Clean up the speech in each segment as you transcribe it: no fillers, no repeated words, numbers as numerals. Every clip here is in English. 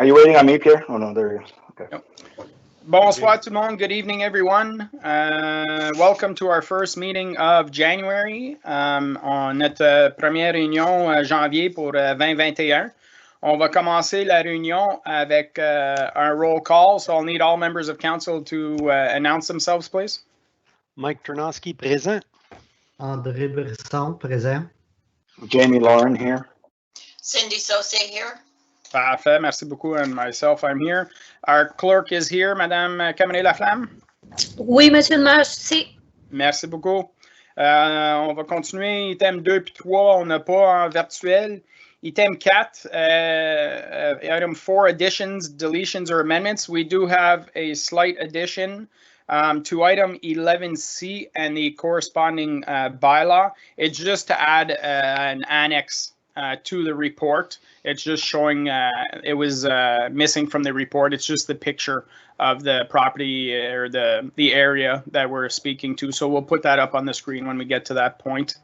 Are you waiting on me, Pierre? Oh no, there he is. Okay. Yep. Bonsoir tout le monde. Good evening, everyone. Welcome to our first meeting of January. On notre première réunion janvier pour 2021. On va commencer la réunion avec un roll call. So I'll need all members of council to announce themselves, please. Mike Ternosky, présent. André Brisson, présent. Jamie Lauren here. Cindy Sauce here. Parfait, merci beaucoup. And myself, I'm here. Our clerk is here, Madame Cameron-Laflamme. Oui, Monsieur le maire, ici. Merci beaucoup. On va continuer. Item 2 puis 3, on n'a pas en virtuel. Item 4, item 4, additions, deletions, or amendments. We do have a slight addition to item 11C and the corresponding bylaw. It's just to add an annex to the report. It's just showing it was missing from the report. It's just the picture of the property or the area that we're speaking to. So we'll put that up on the screen when we get to that point.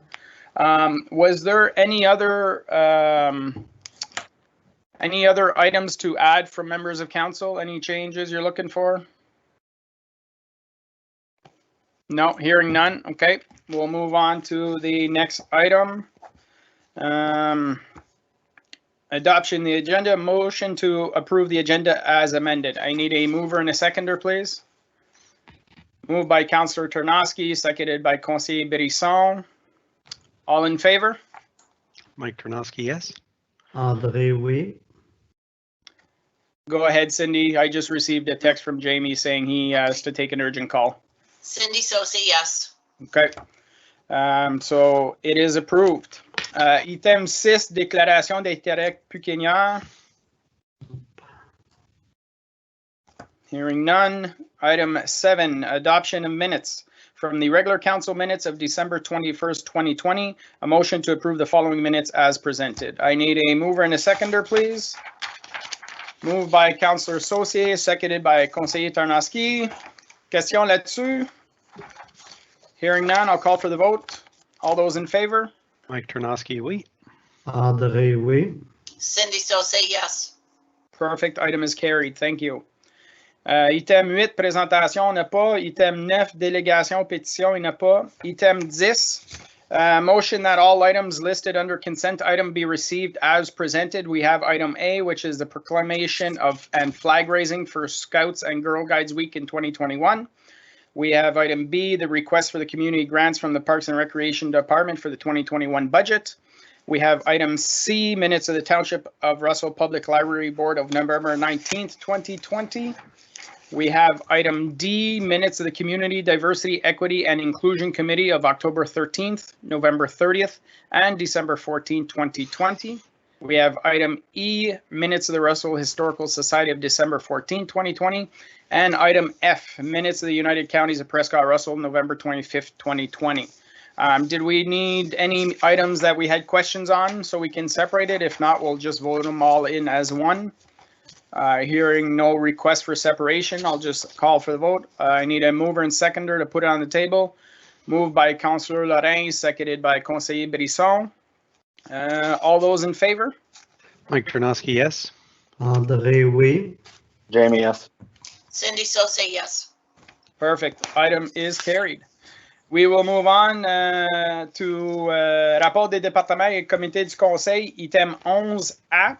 Was there any other items to add from members of council? Any changes you're looking for? No, hearing none. Okay, we'll move on to the next item. Adoption of the agenda, motion to approve the agenda as amended. I need a mover and a seconder, please. Moved by Councillor Ternosky, seconded by Conseiller Brisson. All in favor? Mike Ternosky, yes. André, oui. Go ahead, Cindy. I just received a text from Jamie saying he has to take an urgent call. Cindy Sauce, yes. Okay. So it is approved. Item 6, déclaration d'intérêt pécuniaire. Hearing none. Item 7, adoption of minutes from the regular council minutes of December 21st, 2020. A motion to approve the following minutes as presented. I need a mover and a seconder, please. Moved by Councillor Saucier, seconded by Conseiller Ternosky. Question là-dessus? Hearing none, I'll call for the vote. All those in favor? Mike Ternosky, oui. André, oui. Cindy Sauce, yes. Perfect, item is carried, thank you. Item 8, présentation, on n'a pas. Item 9, délégation, pétition, il n'y a pas. Item 10, motion that all items listed under consent item be received as presented. We have item A, which is the proclamation of and flag raising for Scouts and Girl Guides Week in 2021. We have item B, the request for the community grants from the Parks and Recreation Department for the 2021 budget. We have item C, minutes of the Township of Russell Public Library Board of November 19th, 2020. We have item D, minutes of the Community Diversity, Equity, and Inclusion Committee of October 13th, November 30th, and December 14th, 2020. We have item E, minutes of the Russell Historical Society of December 14th, 2020. And item F, minutes of the United Counties of Prescott Russell, November 25th, 2020. Did we need any items that we had questions on so we can separate it? If not, we'll just vote them all in as one. Hearing no request for separation, I'll just call for the vote. I need a mover and seconder to put it on the table. Moved by Councillor Lorrain, seconded by Conseiller Brisson. All those in favor? Mike Ternosky, yes. André, oui. Jamie, yes. Cindy Sauce, yes. Perfect. Item is carried. We will move on to rapport des départements et comité du conseil, item 11A.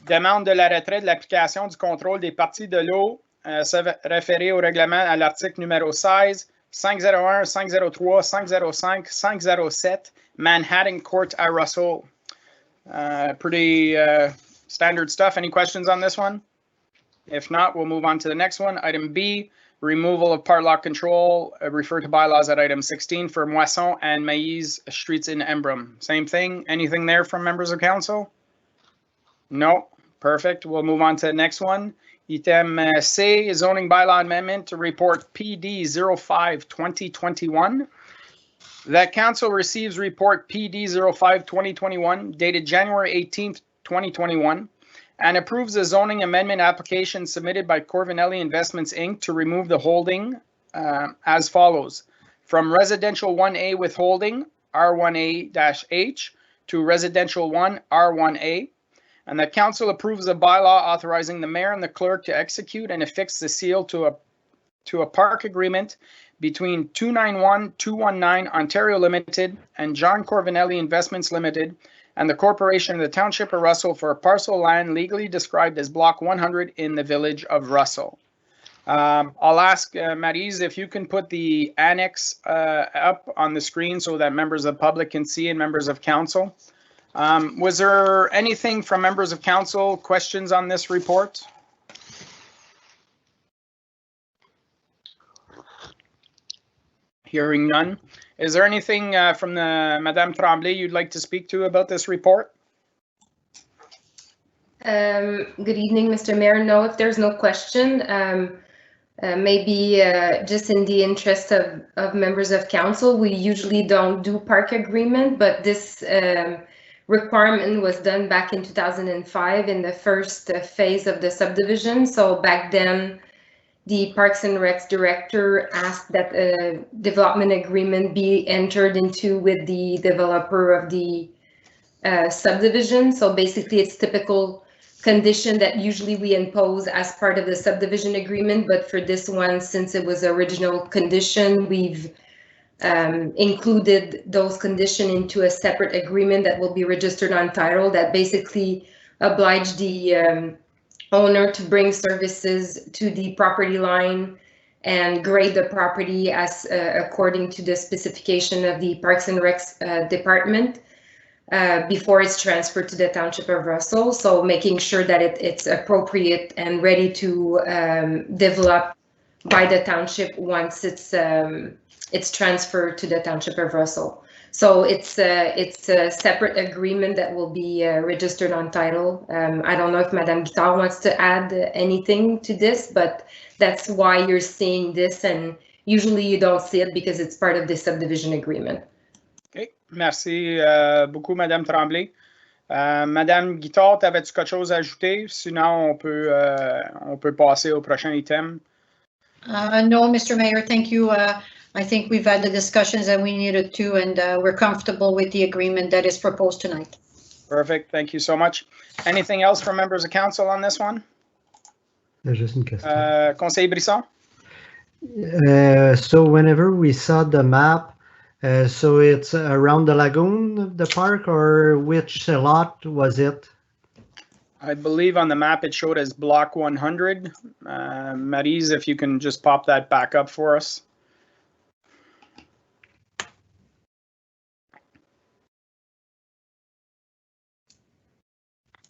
Demande de la retrait de l'application du contrôle des parties de l'eau, référé au règlement à l'article numéro 16, 501, 503, 505, 507, Manhattan Court à Russell. Pretty standard stuff. Any questions on this one? If not, we'll move on to the next one. Item B, removal of part lock control, refer to bylaws at item 16 for Moisson and Maïs Streets in Embrun. Same thing. Anything there from members of council? No. Perfect. We'll move on to the next one. Item C, zoning bylaw amendment to report PD 05-2021. That council receives report PD 05-2021 dated January 18th, 2021. And approves the zoning amendment application submitted by Corvinelli Investments, Inc. to remove the holding as follows. From residential 1A withholding, R1A-H, to residential 1, R1A, and that council approves a bylaw authorizing the mayor and the clerk to execute and affix the seal to a park agreement between 291-219 Ontario Limited and John Corvinelli Investments Limited and the Corporation of the Township of Russell for a parcel of land legally described as Block 100 in the village of Russell. I'll ask Maryse if you can put the annex up on the screen so that members of the public can see and members of council. Was there anything from members of council, questions on this report? Hearing none. Is there anything from Madame Tremblay you'd like to speak to about this report? Good evening, Mr. Mayor. No, if there's no question, maybe just in the interest of members of council, we usually don't do park agreement, but this requirement was done back in 2005 in the first phase of the subdivision. So back then, the Parks and Recs director asked that a development agreement be entered into with the developer of the subdivision. So basically, it's typical condition that usually we impose as part of the subdivision agreement, but for this one, since it was original condition, we've included those conditions into a separate agreement that will be registered on title that basically oblige the owner to bring services to the property line and grade the property as according to the specification of the Parks and Recs department before it's transferred to the Township of Russell. So making sure that it's appropriate and ready to develop by the township once it's transferred to the Township of Russell. So it's a separate agreement that will be registered on title. I don't know if Madame Guittard wants to add anything to this, but that's why you're seeing this, and usually you don't see it because it's part of the subdivision agreement. OK, merci beaucoup, Madame Tremblay. Madame Guittard, avais-tu quelque chose à ajouter? Sinon, on peut passer au prochain item. No, Mr. Mayor, thank you. I think we've had the discussions that we needed to, and we're comfortable with the agreement that is proposed tonight. Perfect. Thank you so much. Anything else from members of council on this one? Juste une question. Conseil Brisson? So whenever we saw the map, so it's around the lagoon, the park, or which lot was it? I believe on the map it showed as Block 100. Maryse, if you can just pop that back up for us.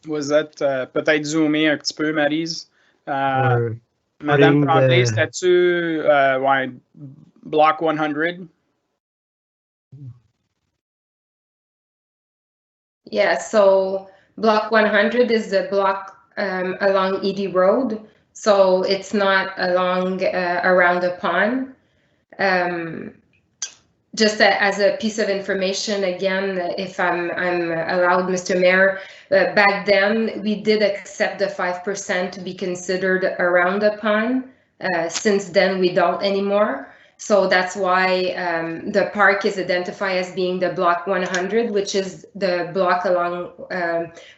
Was that peut-être zoomé un petit peu, Maryse? Madame Tremblay, c'était-tu ouais, Block 100? Yeah, so Block 100 is the block along Edie Road, so it's not along around the pond. Just as a piece of information, again, if I'm allowed, Mr. Mayor, back then we did accept the 5% to be considered around the pond. Since then, we don't anymore. So that's why the park is identified as being the Block 100, which is the block along.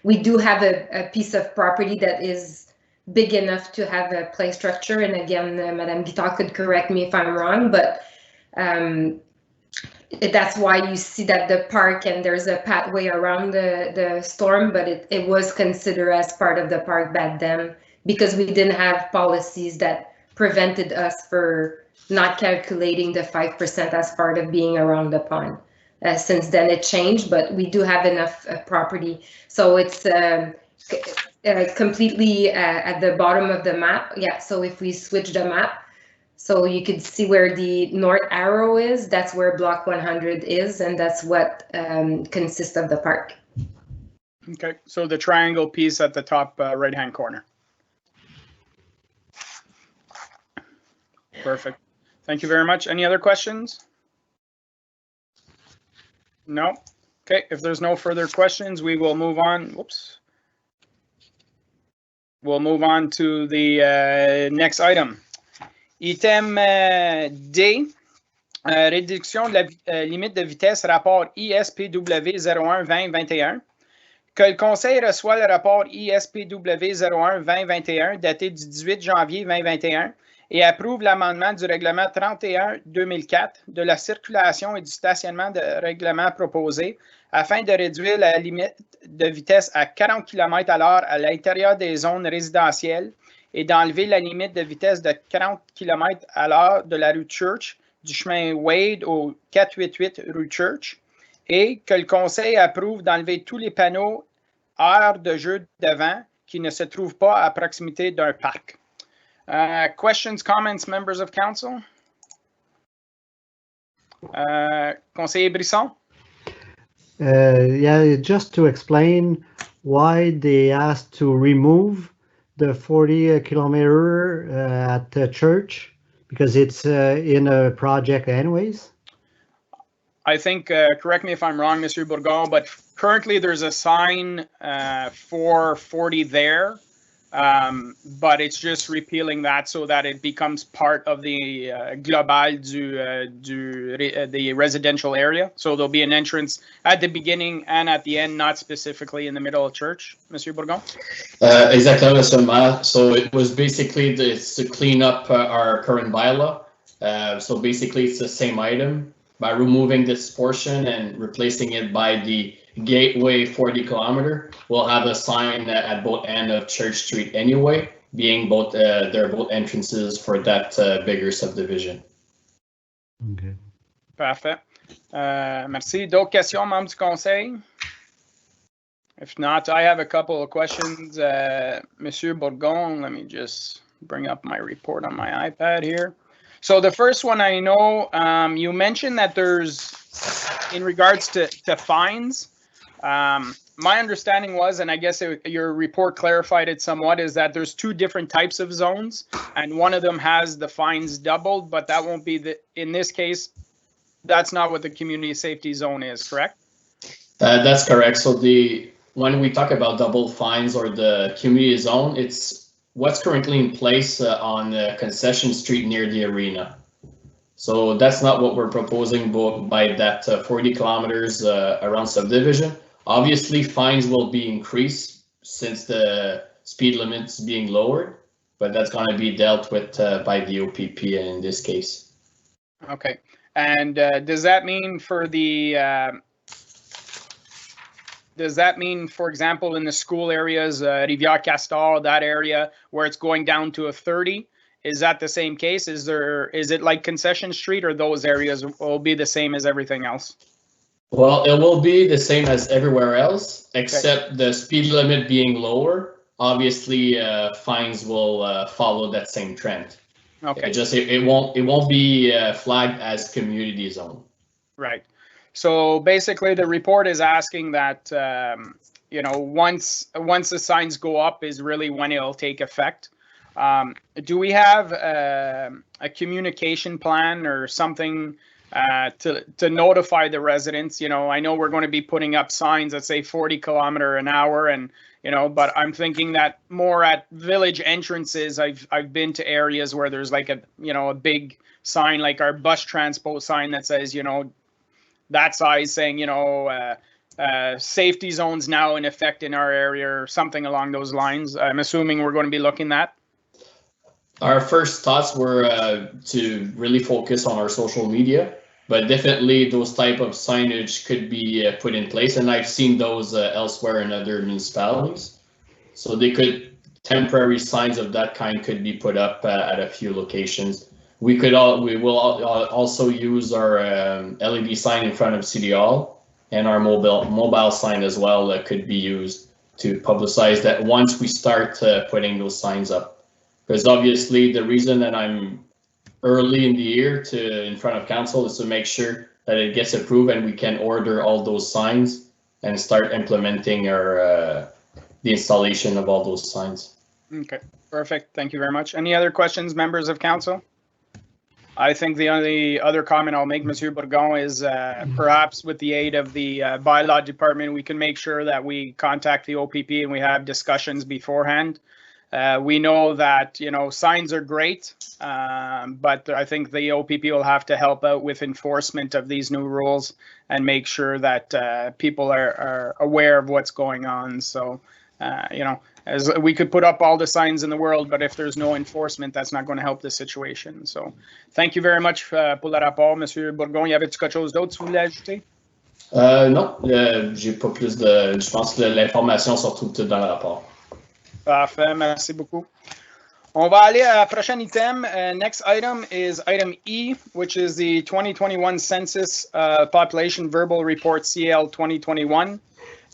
We do have a piece of property that is big enough to have a play structure. And again, Madame Guittard could correct me if I'm wrong, but that's why you see that the park and there's a pathway around the storm, but it was considered as part of the park back then because we didn't have policies that prevented us for not calculating the 5% as part of being around the pond. Since then it changed, but we do have enough property. So it's completely at the bottom of the map. Yeah, so if we switch the map, so you could see where the north arrow is, that's where Block 100 is, and that's what consists of the park. Okay, so the triangle piece at the top right-hand corner. Perfect. Thank you very much. Any other questions? No? Okay, if there's no further questions, we will move on. Whoops. We'll move on to the next item. Item D, réduction de la limite de vitesse rapport ISPW 01-2021. Que le Conseil reçoit le rapport ISPW 01-2021 daté du 18 janvier 2021 et approuve l'amendement du règlement 31-2004 de la circulation et du stationnement de règlement proposé afin de réduire la limite de vitesse à 40 km/h à l'intérieur des zones résidentielles et d'enlever la limite de vitesse de 40 km/h de la rue Church du chemin Wade au 488 rue Church et que le Conseil approuve d'enlever tous les panneaux aires de jeu devant qui ne se trouvent pas à proximité d'un parc. Questions, comments, members of council? Conseiller Brisson? Yeah, just to explain why they asked to remove the 40 kilometer at the church, because it's in a project anyways. I think, correct me if I'm wrong, Mr. Bourgon, but currently there's a sign for 40 there, but it's just repealing that so that it becomes part of the global the residential area. So there'll be an entrance at the beginning and at the end, not specifically in the middle of church, Mr. Bourgon? Exactly, Mr. Mayor. So it was basically it's to clean up our current bylaw. So basically it's the same item. By removing this portion and replacing it by the gateway 40 kilometer, we'll have a sign at both ends of Church Street anyway, being both they're both entrances for that bigger subdivision. Okay. Parfait. Merci. D'autres questions, membres du conseil? If not, I have a couple of questions. Monsieur Bourgon, let me just bring up my report on my iPad here. So the first one I know, you mentioned that there's, in regards to fines, my understanding was, and I guess your report clarified it somewhat, is that there's two different types of zones, and one of them has the fines doubled, but that won't be in this case, that's not what the community safety zone is, correct? That's correct. So when we talk about double fines or the community zone, it's what's currently in place on Concession Street near the arena. So that's not what we're proposing by that 40 kilometers around subdivision. Obviously, fines will be increased since the speed limit's being lowered, but that's going to be dealt with by the OPP in this case. Okay. And does that mean for the does that mean, for example, in the school areas, Rivière Castor, that area where it's going down to a 30, is that the same case? Is it like Concession Street, or those areas will be the same as everything else? Well, it will be the same as everywhere else, except the speed limit being lower. Obviously, fines will follow that same trend. Okay. It won't be flagged as community zone. Right. So basically, the report is asking that once the signs go up is really when it'll take effect. Do we have a communication plan or something to notify the residents? I know we're going to be putting up signs that say 40 km/h, and but I'm thinking that more at village entrances. I've been to areas where there's like a big sign, like our bus transport sign that says that size, saying safety zones now in effect in our area, or something along those lines. I'm assuming we're going to be looking at. Our first thoughts were to really focus on our social media, but definitely those type of signage could be put in place, and I've seen those elsewhere in other municipalities. So temporary signs of that kind could be put up at a few locations. We will also use our LED sign in front of City Hall, and our mobile sign as well that could be used to publicize that once we start putting those signs up. Because obviously the reason that I'm early in the year in front of council is to make sure that it gets approved and we can order all those signs and start implementing the installation of all those signs. Okay, perfect. Thank you very much. Any other questions, members of council? I think the only other comment I'll make, Monsieur Bourgon, is perhaps with the aid of the bylaw department, we can make sure that we contact the OPP and we have discussions beforehand We know that, signs are great, but I think the OPP will have to help out with enforcement of these new rules and make sure that people are aware of what's going on. So, as we could put up all the signs in the world, but if there's no enforcement, that's not going to help the situation. So, thank you very much pour le rapport, Monsieur Bourgon. Y avait-tu quelque chose d'autre que vous voulez ajouter? Non, j'ai pas plus de. Je pense que l'information se retrouve toute dans le rapport. Parfait, merci beaucoup. On va aller à prochain item. Next item is item E, which is the 2021 Census Population Verbal Report CL 2021.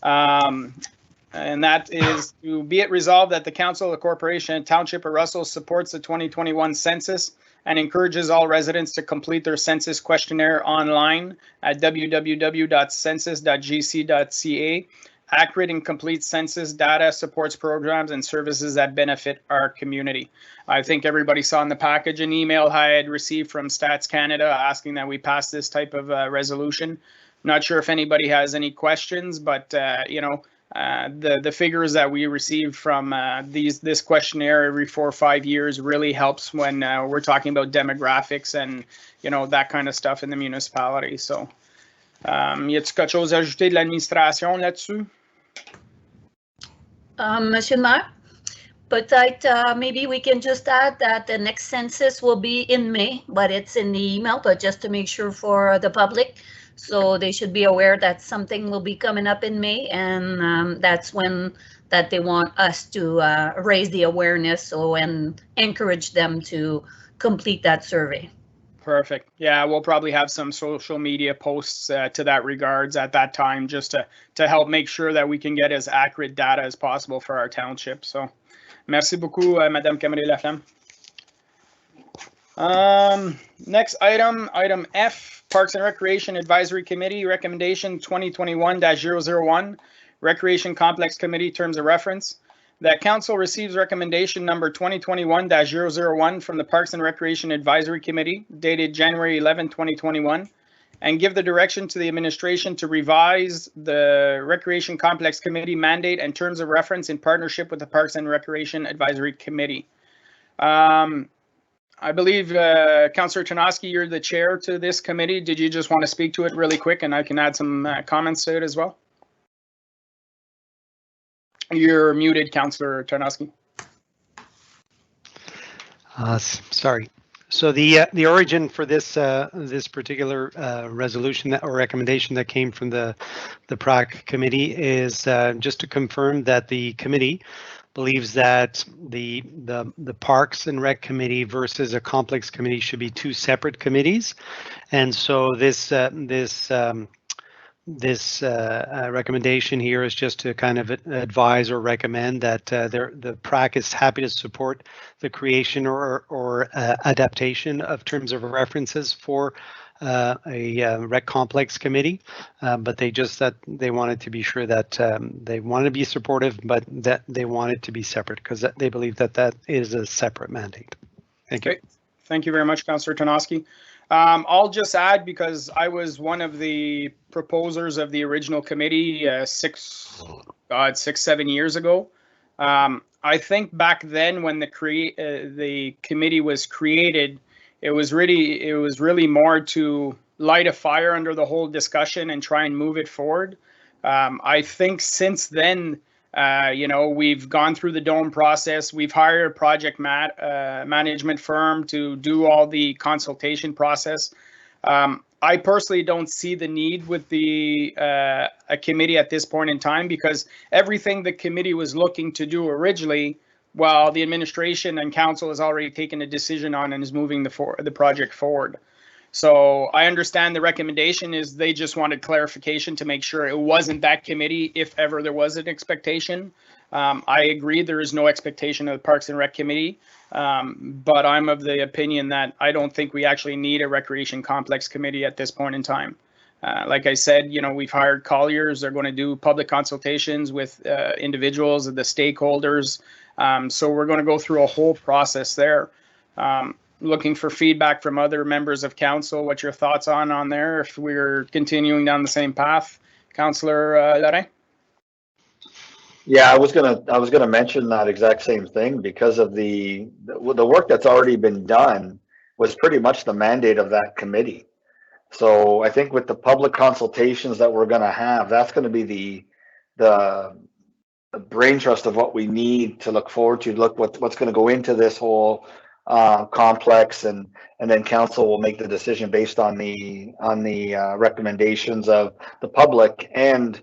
And that is to be it resolved that the Council, the Corporation, Township of Russell supports the 2021 census and encourages all residents to complete their census questionnaire online at www.census.gc.ca. Accurate and complete census data supports programs and services that benefit our community. I think everybody saw in the package an email I had received from Stats Canada asking that we pass this type of resolution. Not sure if anybody has any questions, but the figures that we receive from this questionnaire every 4 or 5 years really helps when we're talking about demographics and that kind of stuff in the municipality. So, y a-t-il quelque chose à ajouter de l'administration là-dessus? Monsieur le Maire, peut-être maybe we can just add that the next census will be in May, but it's in the email, but just to make sure for the public. So they should be aware that something will be coming up in May, and that's when that they want us to raise the awareness and encourage them to complete that survey. Perfect. Yeah, we'll probably have some social media posts to that regards at that time, just to help make sure that we can get as accurate data as possible for our township. So, merci beaucoup, Madame Camré-Laflamme. Next item, item F, Parks and Recreation Advisory Committee Recommendation 2021-001, Recreation Complex Committee Terms of Reference. That Council receives recommendation number 2021-001 from the Parks and Recreation Advisory Committee dated January 11, 2021, and give the direction to the administration to revise the Recreation Complex Committee mandate and terms of reference in partnership with the Parks and Recreation Advisory Committee. I believe, Councillor Tarnowski, you're the chair to this committee. Did you just want to speak to it really quick, and I can add some comments to it as well? You're muted, Councillor Tarnowski. Sorry. So the origin for this this particular resolution or recommendation that came from the PRAC committee is just to confirm that the committee believes that the Parks and Rec committee versus a complex committee should be two separate committees, and so this recommendation here is just to kind of advise or recommend that the PRAC is happy to support the creation or adaptation of terms of references for a rec complex committee, but they wanted to be sure that they want to be supportive, but that they want it to be separate because they believe that is a separate mandate. Thank you. Okay. Thank you very much, Councillor Tarnowski. I'll just add, because I was one of the proposers of the original committee 6-7 years ago. I think back then when the committee was created, it was really more to light a fire under the whole discussion and try and move it forward. I think since then, we've gone through the DOME process. We've hired a project management firm to do all the consultation process. I personally don't see the need with a committee at this point in time, because everything the committee was looking to do originally, well, the administration and council has already taken a decision on and is moving the project forward. So I understand the recommendation is they just wanted clarification to make sure it wasn't that committee if ever there was an expectation. I agree there is no expectation of the Parks and Rec committee, but I'm of the opinion that I don't think we actually need a recreation complex committee at this point in time. Like I said, we've hired Colliers. They're going to do public consultations with individuals, the stakeholders. So we're going to go through a whole process there. Looking for feedback from other members of council. What's your thoughts on there if we're continuing down the same path? Councillor Lorrain? Yeah, I was gonna mention that exact same thing because of the work that's already been done was pretty much the mandate of that committee. So I think with the public consultations that we're gonna have, that's gonna be the brain trust of what we need to look forward to, look what's gonna go into this whole complex, and then council will make the decision based on the recommendations of the public and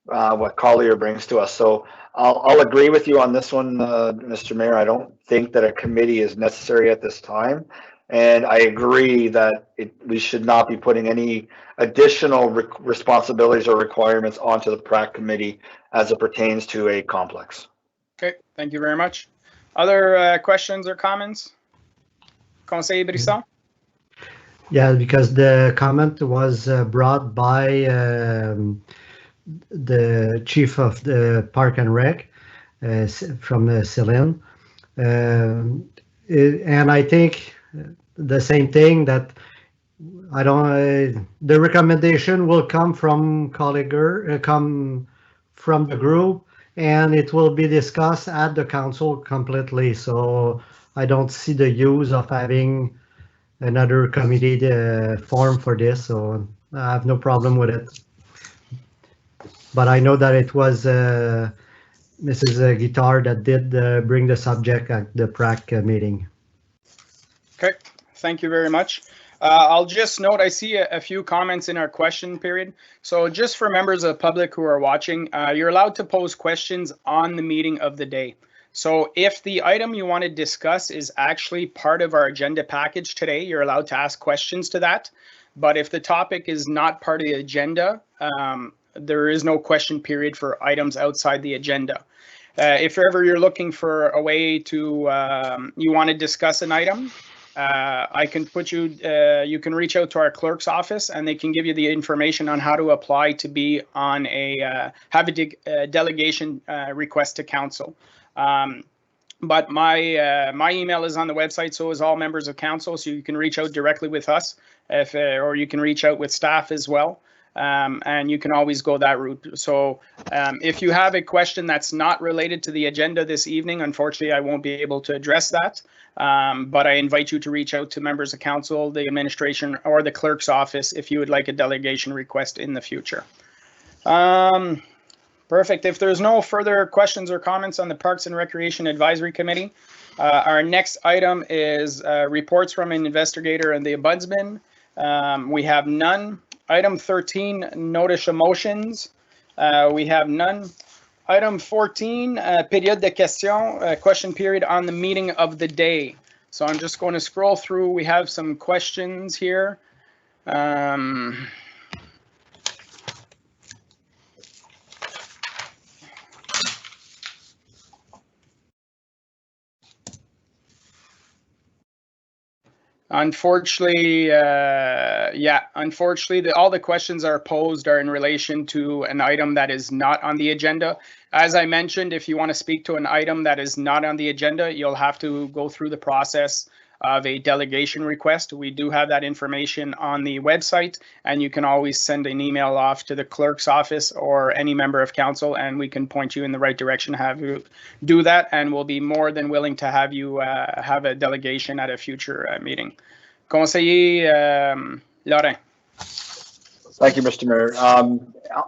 what Collier brings to us. So I'll agree with you on this one, Mr. Mayor. I don't think that a committee is necessary at this time. And I agree that we should not be putting any additional responsibilities or requirements onto the PRAC committee as it pertains to a complex. Okay, thank you very much. Other questions or comments? Conseil Brisson? Yeah, because the comment was brought by the chief of the Park and Rec from Céline. And I think the same thing, that I don't, the recommendation will come from come from the group, and it will be discussed at the council completely. So I don't see the use of having another committee form for this, so I have no problem with it. But I know that it was Mrs. Guitar that did bring the subject at the PRAC meeting. Okay, thank you very much. I'll just note, I see a few comments in our question period. So just for members of the public who are watching, you're allowed to pose questions on the meeting of the day. So if the item you want to discuss is actually part of our agenda package today, you're allowed to ask questions to that. But if the topic is not part of the agenda, there is no question period for items outside the agenda. If ever you're looking for a way to, you want to discuss an item, I can put you, you can reach out to our clerk's office and they can give you the information on how to apply to be on a, have a delegation request to council. But my email is on the website, so is all members of council, so you can reach out directly with us, or you can reach out with staff as well. And you can always go that route. So if you have a question that's not related to the agenda this evening, unfortunately, I won't be able to address that. But I invite you to reach out to members of council, the administration, or the clerk's office if you would like a delegation request in the future. Perfect. If there's no further questions or comments on the Parks and Recreation Advisory Committee, our next item is reports from an investigator and the ombudsman. We have none. Item 13, notice of motions. We have none. Item 14, période de questions, question period on the meeting of the day. So I'm just going to scroll through. We have some questions here. Unfortunately, unfortunately, all the questions are posed are in relation to an item that is not on the agenda. As I mentioned, if you want to speak to an item that is not on the agenda, you'll have to go through the process of a delegation request. We do have that information on the website, and you can always send an email off to the clerk's office or any member of council, and we can point you in the right direction, have you do that, and we'll be more than willing to have you have a delegation at a future meeting. Conseiller Laurent. Thank you, Mr. Mayor.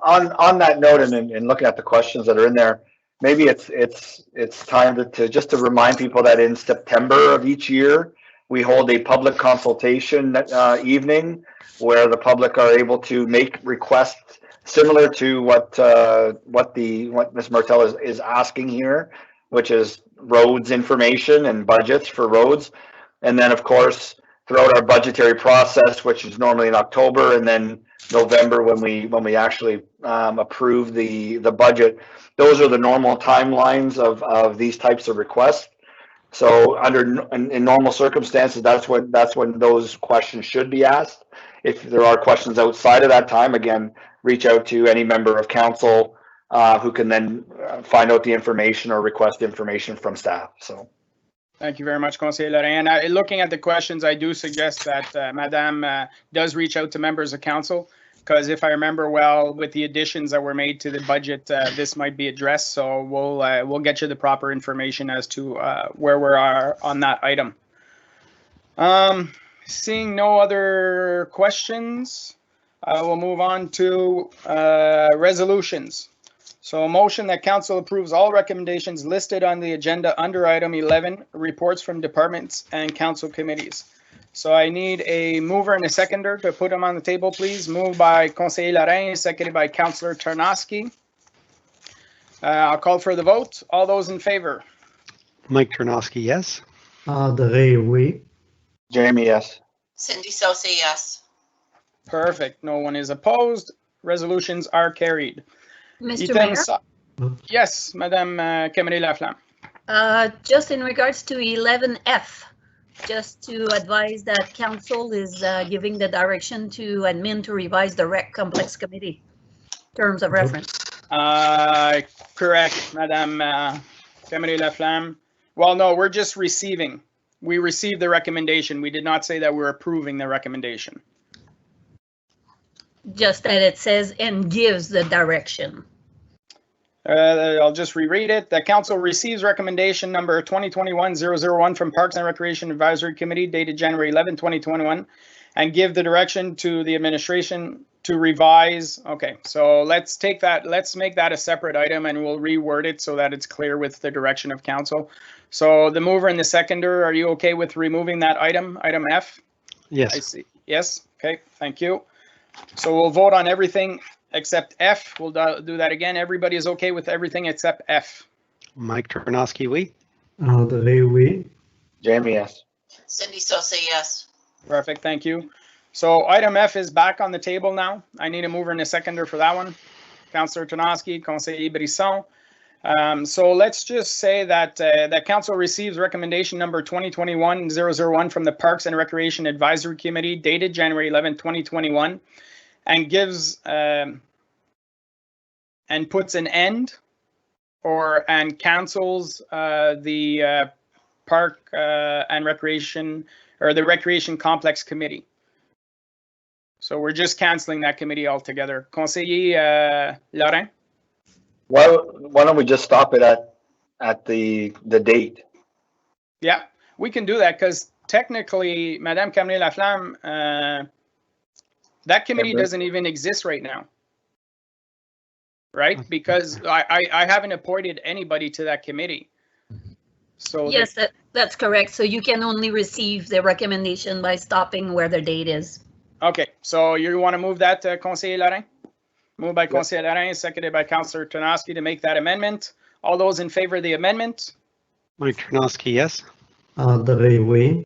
On that note, and looking at the questions that are in there, maybe it's time to just to remind people that in September of each year, we hold a public consultation evening where the public are able to make requests similar to what Ms. Martel is asking here, which is roads information and budgets for roads. And then, of course, throughout our budgetary process, which is normally in October, and then November when we actually approve the budget. Those are the normal timelines of these types of requests. So in normal circumstances, that's when those questions should be asked. If there are questions outside of that time, again, reach out to any member of council who can then find out the information or request information from staff. So. Thank you very much, Conseiller Laurent. Looking at the questions, I do suggest that Madame does reach out to members of council. because if I remember well, with the additions that were made to the budget, this might be addressed. So we'll get you the proper information as to where we are on that item. Seeing no other questions, we'll move on to resolutions. So a motion that council approves all recommendations listed on the agenda under item 11, reports from departments and council committees. So I need a mover and a seconder to put them on the table, please. Moved by Conseiller Lorrain, seconded by Councillor Tarnowski. I'll call for the vote. All those in favor? Mike Tarnowski, yes. André, oui. Jamie, yes. Cindy Sosa, yes. Perfect. No one is opposed. Resolutions are carried. Mr. Mayor? Yes, Madame Camille Laflamme. Just in regards to 11F, just to advise that council is giving the direction to admin to revise the rec complex committee terms of reference. Correct, Madame Camille Laflamme. Well, no, we're just receiving. We received the recommendation. We did not say that we're approving the recommendation. Just that it says and gives the direction. I'll just reread it. The council receives recommendation number 2021-001 from Parks and Recreation Advisory Committee dated January 11, 2021, and give the direction to the administration to revise. Okay, so let's take that. Let's make that a separate item and we'll reword it so that it's clear with the direction of council. So the mover and the seconder, are you okay with removing that item, item F? Yes. I see. Yes. Okay, thank you. So we'll vote on everything except F. We'll do that again. Everybody is okay with everything except F. Mike Tarnowski, oui. André, oui. Jamie, yes. Cindy Sosa, yes. Perfect, thank you. So item F is back on the table now. I need a mover and a seconder for that one. Councillor Tarnowski, Conseiller Brisson. So let's just say that that council receives recommendation number 2021-001 from the Parks and Recreation Advisory Committee dated January 11, 2021, and gives and puts an end and cancels the Park and Recreation or the Recreation Complex Committee. So we're just canceling that committee altogether. Conseiller Lorrain? Why don't we just stop it at the date? Yeah, we can do that because technically, Madame Camille Laflamme, that committee doesn't even exist right now, right? Because I haven't appointed anybody to that committee. So yes, that's correct. So you can only receive the recommendation by stopping where the date is. Okay, so you want to move that, Conseiller Lorrain? Moved by Conseiller Lorrain, seconded by Councillor Tarnowski to make that amendment. All those in favor of the amendment? Mike Tarnowski, yes. André, oui.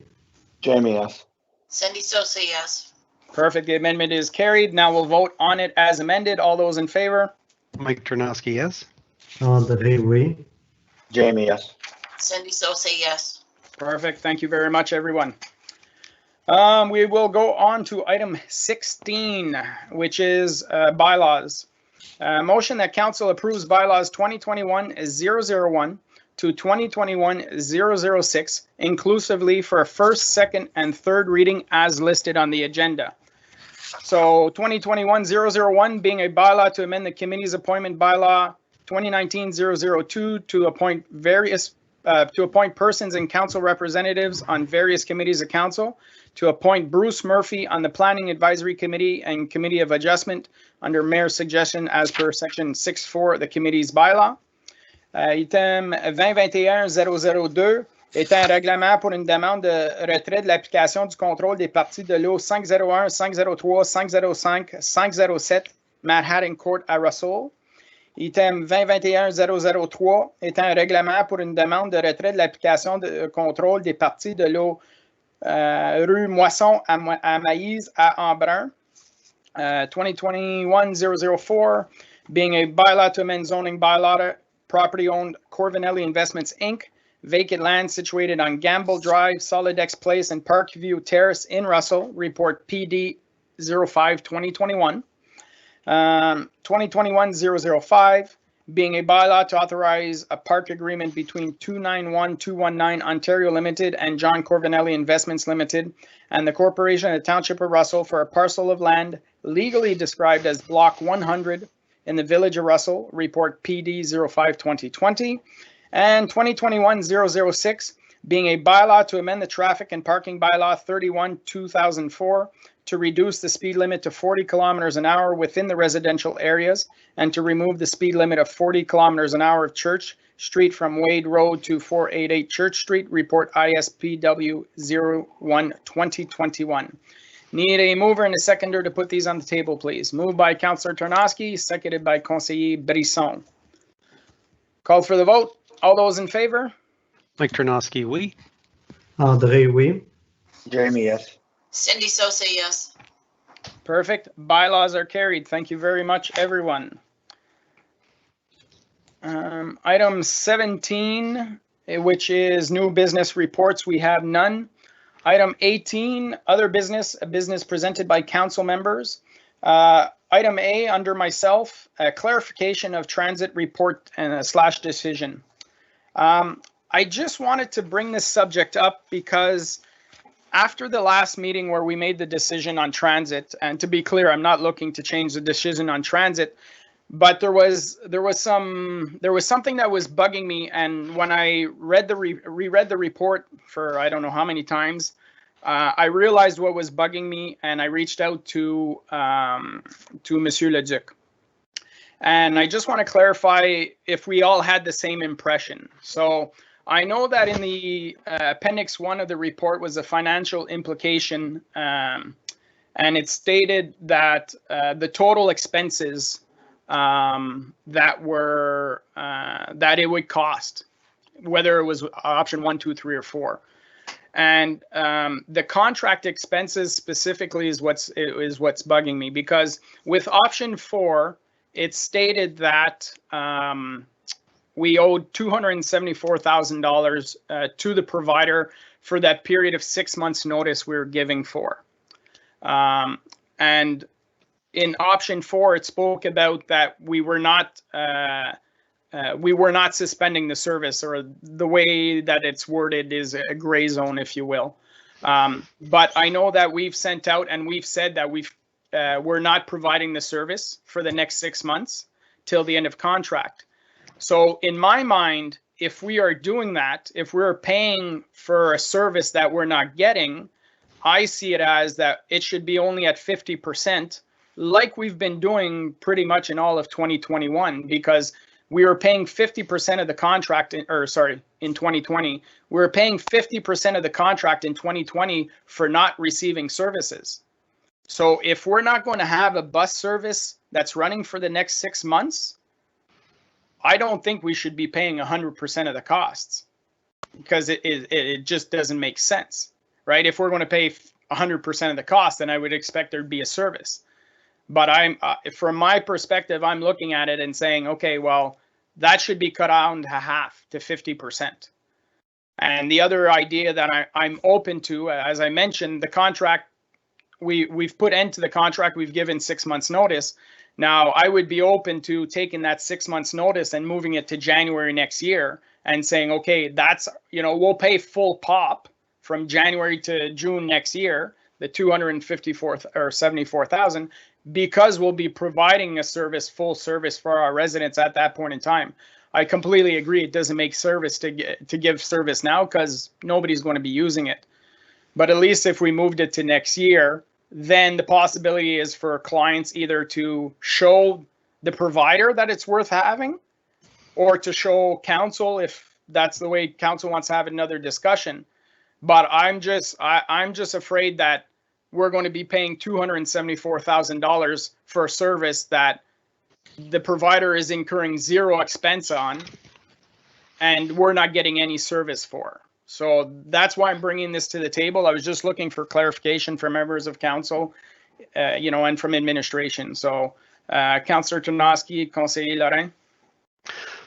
Jamie, yes. Cindy Sosa, yes. Perfect, the amendment is carried. Now we'll vote on it as amended. All those in favor? Mike Tarnowski, yes. André, oui. Jamie, yes. Cindy Sosa, yes. Perfect, thank you very much, everyone. We will go on to item 16, which is bylaws. Motion that council approves bylaws 2021-001 to 2021-006 inclusively for a first, second, and third reading as listed on the agenda. So 2021-001 being a bylaw to amend the committee's appointment bylaw 2019-002 to appoint persons and council representatives on various committees of council, to appoint Bruce Murphy on the Planning Advisory Committee and Committee of Adjustment under Mayor's suggestion as per Section 6.4 of the committee's bylaw. Item 2021-002 est un règlement pour une demande de retrait de l'application du contrôle des parties de l'eau 501, 503, 505, 507 Manhattan Court à Russell. Item 2021-003 est un règlement pour une demande de retrait de l'application de contrôle des parties de l'eau rue Moisson à Maïs à Embrun. 2021-004 being a bylaw to amend zoning bylaw, property owned Corvinelli Investments Inc., vacant land situated on Gamble Drive, Solidex Place, and Parkview Terrace in Russell, report PD 05-2021. 2021-005 being a bylaw to authorize a park agreement between 291219 Ontario Limited and John Corvinelli Investments Limited and the Corporation of the Township of Russell for a parcel of land legally described as Block 100 in the Village of Russell, Report PD 05-2020, and 2021-006, being a bylaw to amend the Traffic and Parking Bylaw 31-2004 to reduce the speed limit to 40 kilometers an hour within the residential areas and to remove the speed limit of 40 kilometers an hour of Church Street from Wade Road to 488 Church Street, Report ISPW 01-2021. Need a mover and a seconder to put these on the table, please. Moved by Councillor Tarnowski, seconded by Conseiller Brisson. Call for the vote. All those in favor? Mike Tarnowski, oui. André, oui. Jamie, yes. Cindy Sosa, yes. Perfect. Bylaws are carried. Thank you very much, everyone. Item 17, which is new business reports, we have none. Item 18, other business, a business presented by council members. Item A, under myself, a clarification of transit report and / decision. I just wanted to bring this subject up because after the last meeting where we made the decision on transit, and to be clear, I'm not looking to change the decision on transit, but there was something that was bugging me, and when I read reread the report for I don't know how many times, I realized what was bugging me, and I reached out to Monsieur Leduc. And I just want to clarify if we all had the same impression. So I know that in the Appendix 1 of the report was a financial implication, and it stated that the total expenses that it would cost, whether it was option 1, 2, 3, or 4. And the contract expenses specifically is what's bugging me, because with option 4, it stated that we owed $274,000 to the provider for that period of 6 months notice we were giving for. And in option 4, it spoke about that we were not suspending the service, or the way that it's worded is a gray zone, if you will. But I know that we've sent out and we've said that we're not providing the service for the next 6 months till the end of contract. So in my mind, if we are doing that, if we're paying for a service that we're not getting, I see it as that it should be only at 50%, like we've been doing pretty much in all of 2021, because we were paying 50% of the contract, in 2020. We were paying 50% of the contract in 2020 for not receiving services. So if we're not going to have a bus service that's running for the next 6 months, I don't think we should be paying 100% of the costs, because it just doesn't make sense, right? If we're going to pay 100% of the cost, then I would expect there'd be a service. But from my perspective, I'm looking at it and saying, okay, well, that should be cut down to half, to 50%. And the other idea that I'm open to, as I mentioned, the contract, we've put end to the contract, we've given 6 months notice. Now, I would be open to taking that 6 months notice and moving it to January next year and saying, okay, that's, we'll pay full pop from January to June next year, the $274,000, because we'll be providing a service, full service for our residents at that point in time. I completely agree. It doesn't make service to give service now, because nobody's going to be using it. But at least if we moved it to next year, then the possibility is for clients either to show the provider that it's worth having, or to show council if that's the way council wants to have another discussion. But I'm just afraid that we're going to be paying $274,000 for a service that the provider is incurring zero expense on, and we're not getting any service for. So that's why I'm bringing this to the table. I was just looking for clarification from members of council, and from administration. So, Councillor Tarnowski, Conseiller Lorrain.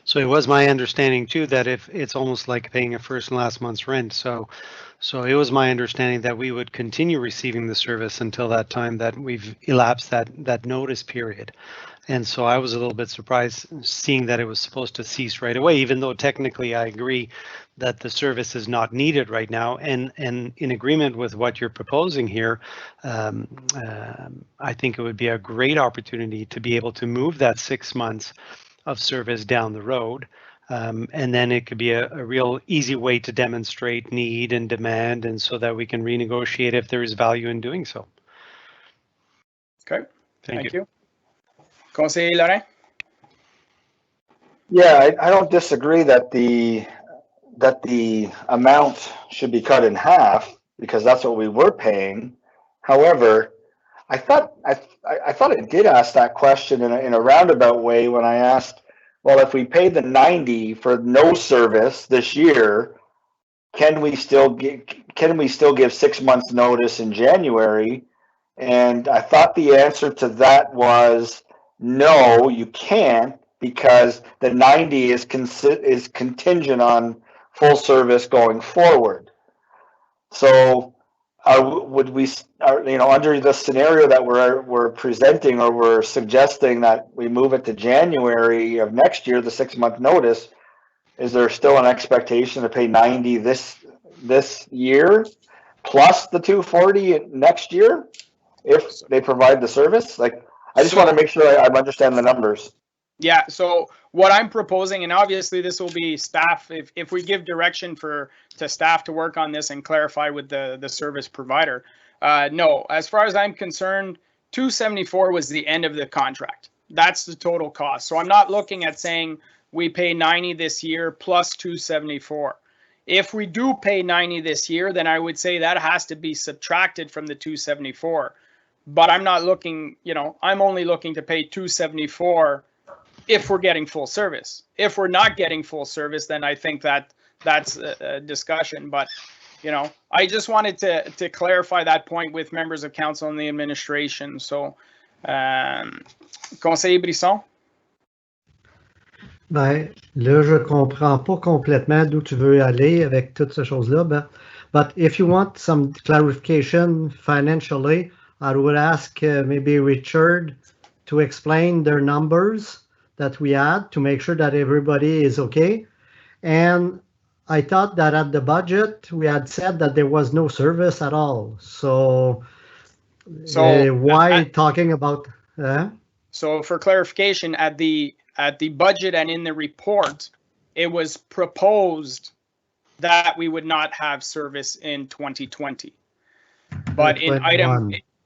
So it was my understanding too that if it's almost like paying a first and last month's rent. So it was my understanding that we would continue receiving the service until that time that we've elapsed that notice period. And so I was a little bit surprised seeing that it was supposed to cease right away, even though technically I agree that the service is not needed right now. And in agreement with what you're proposing here, I think it would be a great opportunity to be able to move that 6 months of service down the road. And then it could be a real easy way to demonstrate need and demand, and so that we can renegotiate if there is value in doing so. Okay, Thank you. you. Conseiller Laurent? Yeah, I don't disagree that the amount should be cut in half, because that's what we were paying. However, I thought I did ask that question in a roundabout way when I asked, well, if we pay the 90 for no service this year, can we still give 6 months notice in January? And I thought the answer to that was no, you can't, because the 90 is contingent on full service going forward. So would we, under the scenario that we're presenting, or we're suggesting that we move it to January of next year, the 6 month notice, is there still an expectation to pay 90 this year plus the 240 next year if they provide the service? Like, I just want to make sure I understand the numbers. Yeah, so what I'm proposing, and obviously this will be staff, if we give direction to staff to work on this and clarify with the service provider. No, as far as I'm concerned, 274 was the end of the contract. That's the total cost. So I'm not looking at saying we pay 90 this year plus 274. If we do pay 90 this year, then I would say that has to be subtracted from the 274. But I'm not looking, I'm only looking to pay 274 if we're getting full service. If we're not getting full service, then I think that's a discussion. But, I just wanted to clarify that point with members of council and the administration. So, Conseiller Brisson? Ben, là, je comprends pas complètement d'où tu veux aller avec toutes ces choses-là. But if you want some clarification financially, I would ask maybe Richard to explain their numbers that we had to make sure that everybody is okay. And I thought that at the budget, we had said that there was no service at all. So why talking about? So for clarification, at the budget and in the report, it was proposed that we would not have service in 2020. But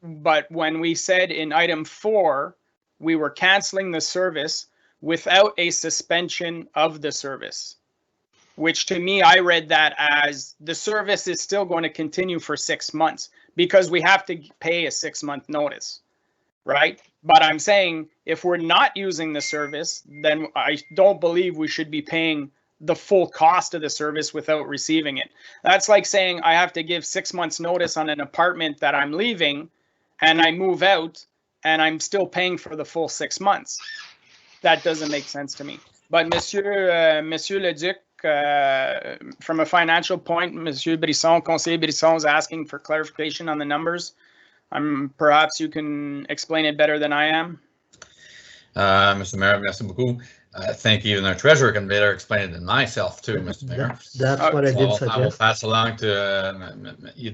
but when we said in item 4, we were canceling the service without a suspension of the service, which to me, I read that as the service is still going to continue for 6 months because we have to pay a 6 month notice, right? But I'm saying if we're not using the service, then I don't believe we should be paying the full cost of the service without receiving it. That's like saying I have to give 6 months notice on an apartment that I'm leaving and I move out and I'm still paying for the full 6 months. That doesn't make sense to me. But Monsieur Le Duc, from a financial point, Monsieur Brisson, Conseiller Brisson is asking for clarification on the numbers. Perhaps you can explain it better than I am. Mr. Mayor, merci beaucoup. I think even our treasurer can better explain it than myself too, Mr. Mayor. That's what I did suggest. I will pass along to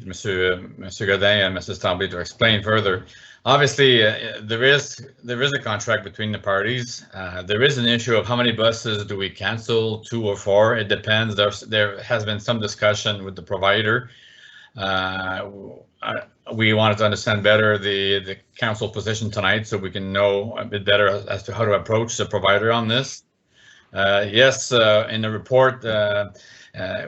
Monsieur Godin and Mrs. Tremblay to explain further. Obviously, there is a contract between the parties. There is an issue of how many buses do we cancel, 2 or 4. It depends. There has been some discussion with the provider. We wanted to understand better the council position tonight so we can know a bit better as to how to approach the provider on this. Yes, in the report,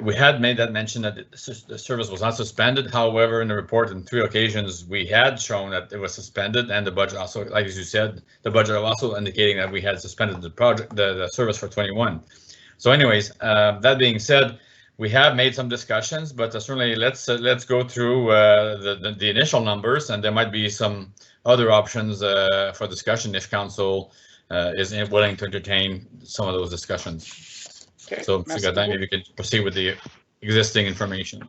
we had made that mention that the service was not suspended. However, in the report, on 3 occasions, we had shown that it was suspended, and the budget also, like as you said, the budget also indicating that we had suspended the service for 21. So anyways, that being said, we have made some discussions, but certainly let's go through the initial numbers, and there might be some other options for discussion if council is willing to entertain some of those discussions. Okay. So, Mr. Godin, maybe you could proceed with the existing information.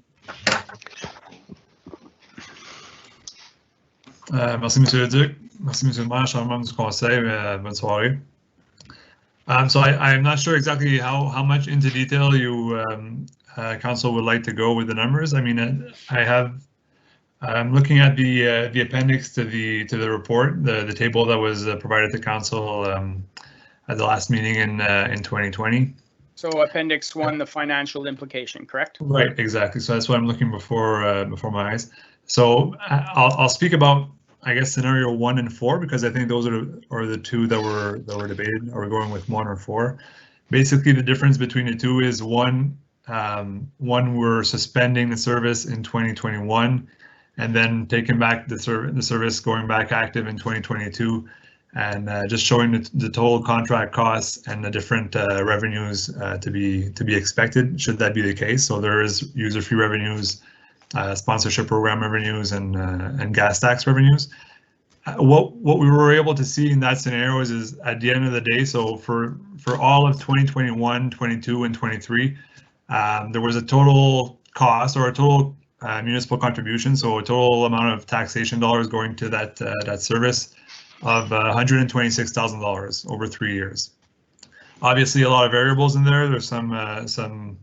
Merci, Monsieur Le Duc. Merci, Monsieur le maire, chers membres du conseil. Bonne soirée. So I'm not sure exactly how much into detail you council would like to go with the numbers. I mean, I'm looking at the appendix to the report, the table that was provided to council at the last meeting in 2020. So Appendix 1, the financial implication, correct? Right, exactly. So that's what I'm looking before my eyes. So I'll speak about, I guess, scenario 1 and 4, because I think those are the two that were debated. Are we going with 1 or 4? Basically, the difference between the two is one we're suspending the service in 2021, and then taking back the service going back active in 2022, and just showing the total contract costs and the different revenues to be expected should that be the case. So there is user fee revenues, sponsorship program revenues, and gas tax revenues. What we were able to see in that scenario is at the end of the day, so for all of 2021, 22, and 23, there was a total cost or a total municipal contribution, so a total amount of taxation dollars going to that service of $126,000 over 3 years. Obviously, a lot of variables in there. There's some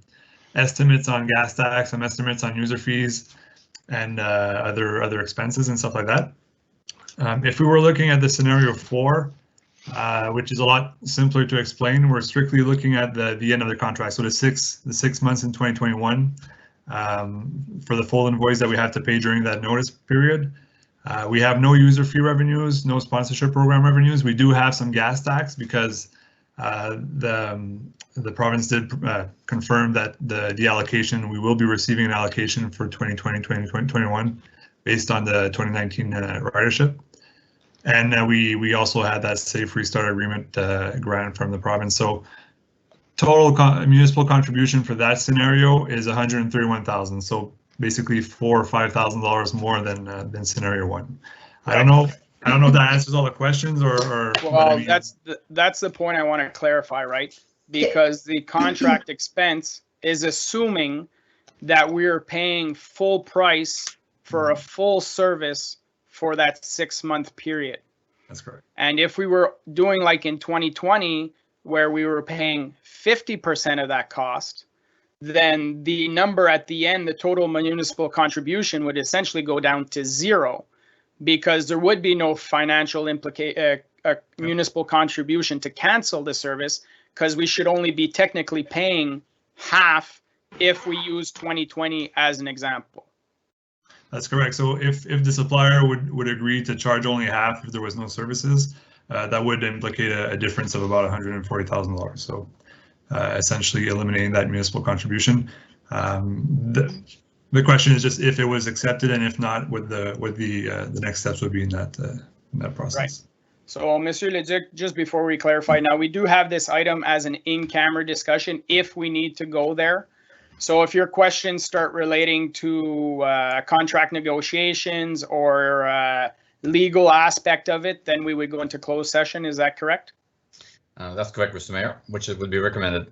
estimates on gas tax, some estimates on user fees, and other expenses and stuff like that. If we were looking at the scenario 4, which is a lot simpler to explain, we're strictly looking at the end of the contract. So the six months in 2021 for the full invoice that we have to pay during that notice period. We have no user fee revenues, no sponsorship program revenues. We do have some gas tax because the province did confirm that the allocation, we will be receiving an allocation for 2020, 2021 based on the 2019 ridership. And we also had that Safe Restart Agreement grant from the province. So total municipal contribution for that scenario is $131,000. So basically $4,000 or $5,000 more than scenario 1. I don't know if that answers all the questions or well, I mean, that's the point I want to clarify, right? Because the contract expense is assuming that we're paying full price for a full service for that 6-month period. That's correct. And if we were doing like in 2020, where we were paying 50% of that cost, then the number at the end, the total municipal contribution would essentially go down to 0, because there would be no financial municipal contribution to cancel the service, because we should only be technically paying half if we use 2020 as an example. That's correct. So if the supplier would agree to charge only half if there was no services, that would implicate a difference of about $140,000. So essentially eliminating that municipal contribution. The question is just if it was accepted, and if not, what the next steps would be in that process. Right. So, Monsieur Leduc, just before we clarify, now we do have this item as an in-camera discussion if we need to go there. So if your questions start relating to contract negotiations or legal aspect of it, then we would go into closed session. Is that correct? That's correct, Mr. Mayor, which would be recommended.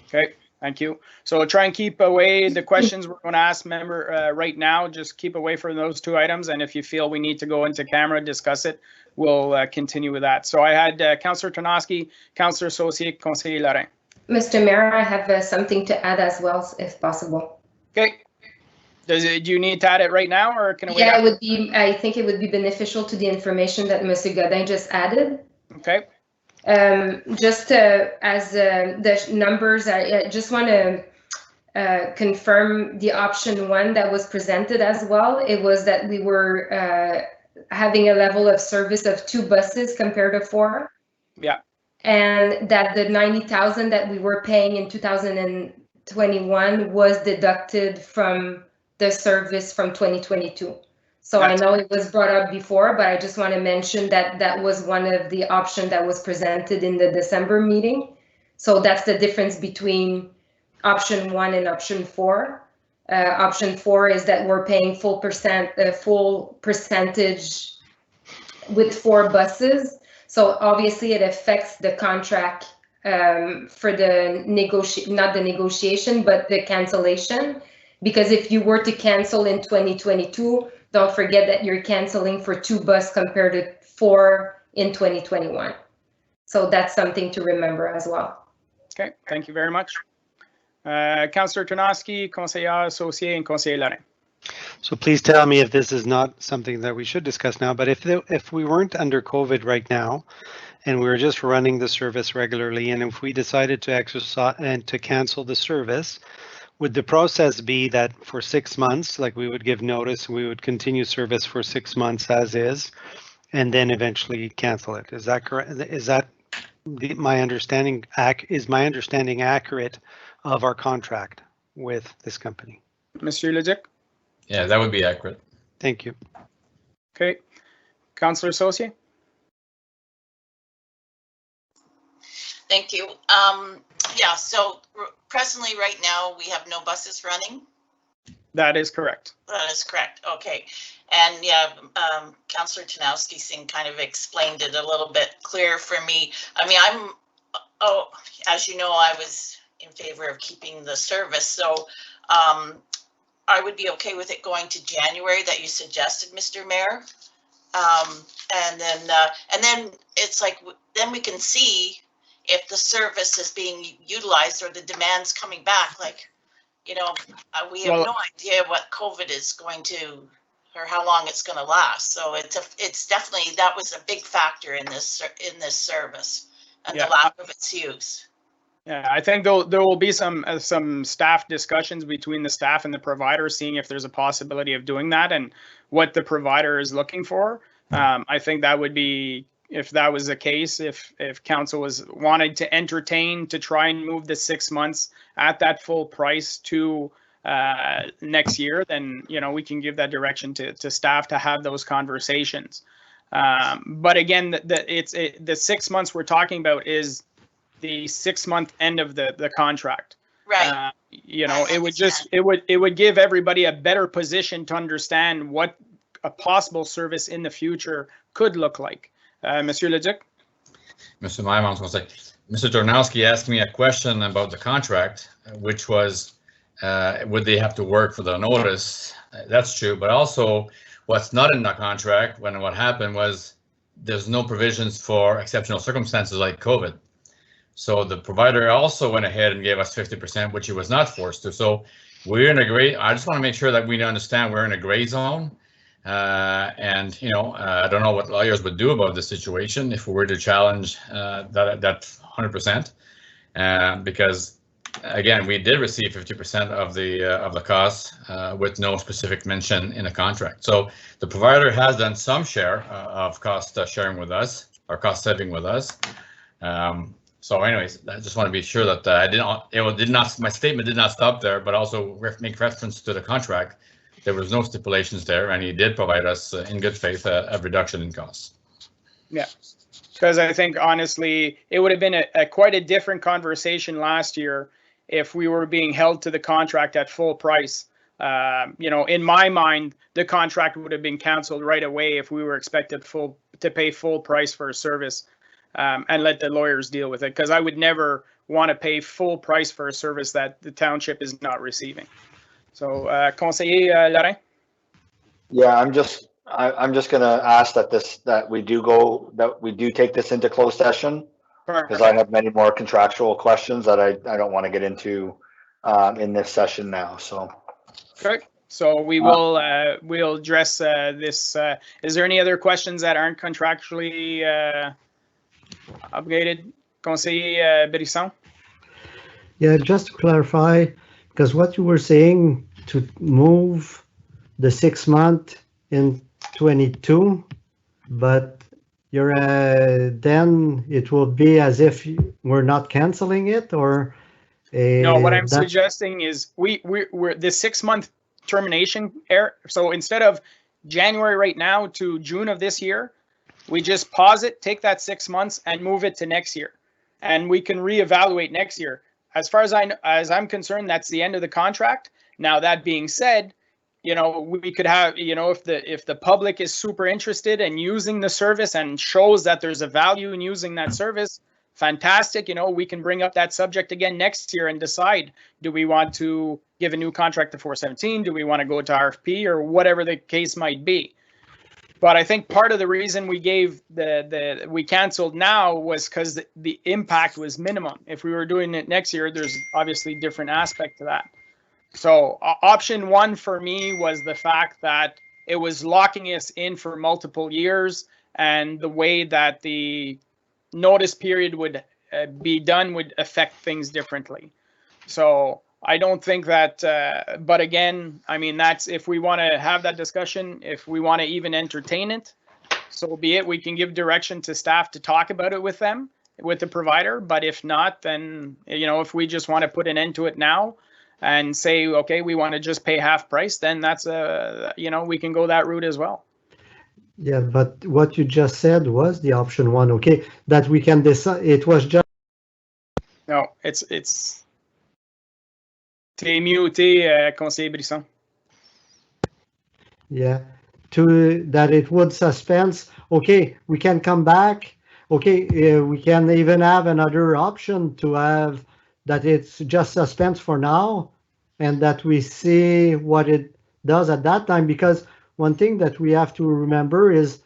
Okay, thank you. So try and keep away the questions we're going to ask member right now. Just keep away from those 2 items. And if you feel we need to go into camera, discuss it, we'll continue with that. So I had Councillor Tarnowski, Councillor Saucier, Conseiller Lorrain. Mr. Mayor, I have something to add as well, if possible. Okay. Do you need to add it right now, or can it wait? Yeah, it would be. I think it would be beneficial to the information that Monsieur Godin just added. Okay. Just as the numbers, I just want to confirm the option 1 that was presented as well. It was that we were having a level of service of 2 buses compared to 4. Yeah. And that the 90,000 that we were paying in 2021 was deducted from the service from 2022. So I know it was brought up before, but I just want to mention that that was one of the options that was presented in the December meeting. So that's the difference between option 1 and option 4. Option 4 is that we're paying full percentage with 4 buses. So obviously it affects the contract for the not the negotiation, but the cancellation. Because if you were to cancel in 2022, don't forget that you're canceling for 2 bus compared to 4 in 2021. So that's something to remember as well. Okay, thank you very much. Councillor Tarnowski, conseiller associé, and conseiller Lorrain. So please tell me if this is not something that we should discuss now, but if we weren't under COVID right now, and we were just running the service regularly, and if we decided to exercise and to cancel the service, would the process be that for 6 months, like we would give notice, we would continue service for 6 months as is, and then eventually cancel it? Is that correct? Is that my understanding? Is my understanding accurate of our contract with this company? Monsieur Leduc? Yeah, that would be accurate. Thank you. Okay. Councillor Saucier? Thank you. Yeah, so presently right now we have no buses running. That is correct. That is correct. Okay. And yeah, Councillor Tarnowski kind of explained it a little bit clearer for me. I mean, as you know, I was in favor of keeping the service. So I would be okay with it going to January that you suggested, Mr. Mayor. And then it's like, then we can see if the service is being utilized or the demand's coming back. Like, you know, we have no idea what COVID is going to, or how long it's going to last. So it's definitely, that was a big factor in this service and the lack of its use. Yeah, I think there will be some staff discussions between the staff and the provider, seeing if there's a possibility of doing that and what the provider is looking for. I think that would be, if that was the case, if council was wanted to entertain to try and move the 6 months at that full price to next year, then, you know, we can give that direction to staff to have those conversations. But again, the 6 months we're talking about is the 6 month end of the contract. Right. You know, it would give everybody a better position to understand what a possible service in the future could look like. Monsieur Leduc? Mr. Mayor, I was going to say, Mr. Tarnowski asked me a question about the contract, which was, would they have to work for the notice? That's true, but also what's not in the contract, what happened was there's no provisions for exceptional circumstances like COVID. So the provider also went ahead and gave us 50%, which he was not forced to. So we're in a gray, I just want to make sure that we understand we're in a gray zone. And, you know, I don't know what lawyers would do about this situation if we were to challenge that 100%, because again, we did receive 50% of the costs with no specific mention in the contract. So the provider has done some share of cost sharing with us, or cost saving with us. So anyways, I just want to be sure that my statement did not stop there, but also make reference to the contract. There was no stipulations there, and he did provide us in good faith a reduction in costs. Yeah, because I think honestly, it would have been quite a different conversation last year if we were being held to the contract at full price. You know, in my mind, the contract would have been canceled right away if we were expected to pay full price for a service, and let the lawyers deal with it. Because I would never want to pay full price for a service that the township is not receiving. So, conseiller Lorrain? Yeah, I'm just going to ask that we do take this into closed session, because I have many more contractual questions that I don't want to get into in this session now. So. Okay. So we will we'll address this. Is there any other questions that aren't contractually obligated, conseiller Brisson? Yeah, just to clarify, because what you were saying to move the 6 month in 22, but you're then it will be as if we're not canceling it, or no. What I'm suggesting is we're the 6 month termination error. So instead of January right now to June of this year, we just pause it, take that 6 months, and move it to next year, and we can reevaluate next year. As far as I'm concerned, that's the end of the contract. Now, that being said, you know, we could have, you know, if the public is super interested in using the service and shows that there's a value in using that service, fantastic. You know, we can bring up that subject again next year and decide, do we want to give a new contract to 417? Do we want to go to RFP or whatever the case might be? But I think part of the reason we gave we canceled now was because the impact was minimum. If we were doing it next year, there's obviously different aspect to that. So option one for me was the fact that it was locking us in for multiple years, and the way that the notice period would be done would affect things differently. So I don't think that, but again, I mean, that's if we want to have that discussion, if we want to even entertain it, so be it. We can give direction to staff to talk about it with them, with the provider. But if not, then, you know, if we just want to put an end to it now and say, okay, we want to just pay half price, then that's you know, we can go that route as well. Yeah, but what you just said was the option one, okay, that we can decide. It was just. No, it's. T'es muté, conseiller Brisson. Yeah, that it would suspense. Okay, we can come back. Okay, we can even have another option to have that it's just suspense for now, and that we see what it does at that time. Because one thing that we have to remember is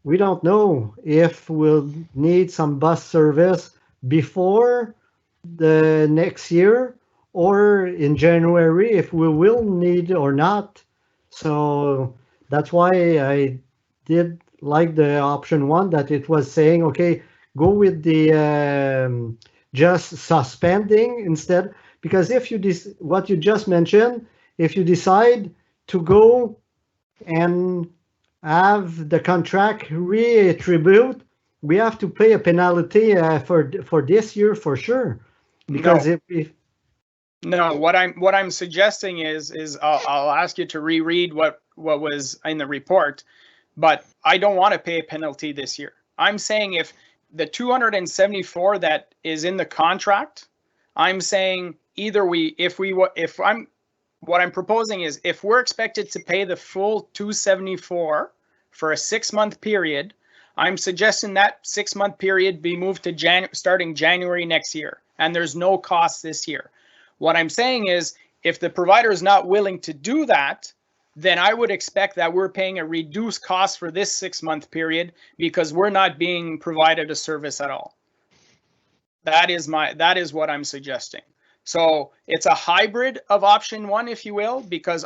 we don't know if we'll need some bus service before the next year, or in January, if we will need or not. So that's why I did like the option one, that it was saying, okay, go with the just suspending instead. Because if you what you just mentioned, if you decide to go and have the contract reattribute, we have to pay a penalty for this year for sure. Because if no, what I'm suggesting is I'll ask you to reread what was in the report, but I don't want to pay a penalty this year. I'm saying if the 274 that is in the contract, I'm saying either what I'm proposing is if we're expected to pay the full 274 for a 6-month period, I'm suggesting that 6-month period be moved to starting January next year, and there's no cost this year. What I'm saying is, if the provider is not willing to do that, then I would expect that we're paying a reduced cost for this 6-month period because we're not being provided a service at all. That is what I'm suggesting. So it's a hybrid of option one, if you will, because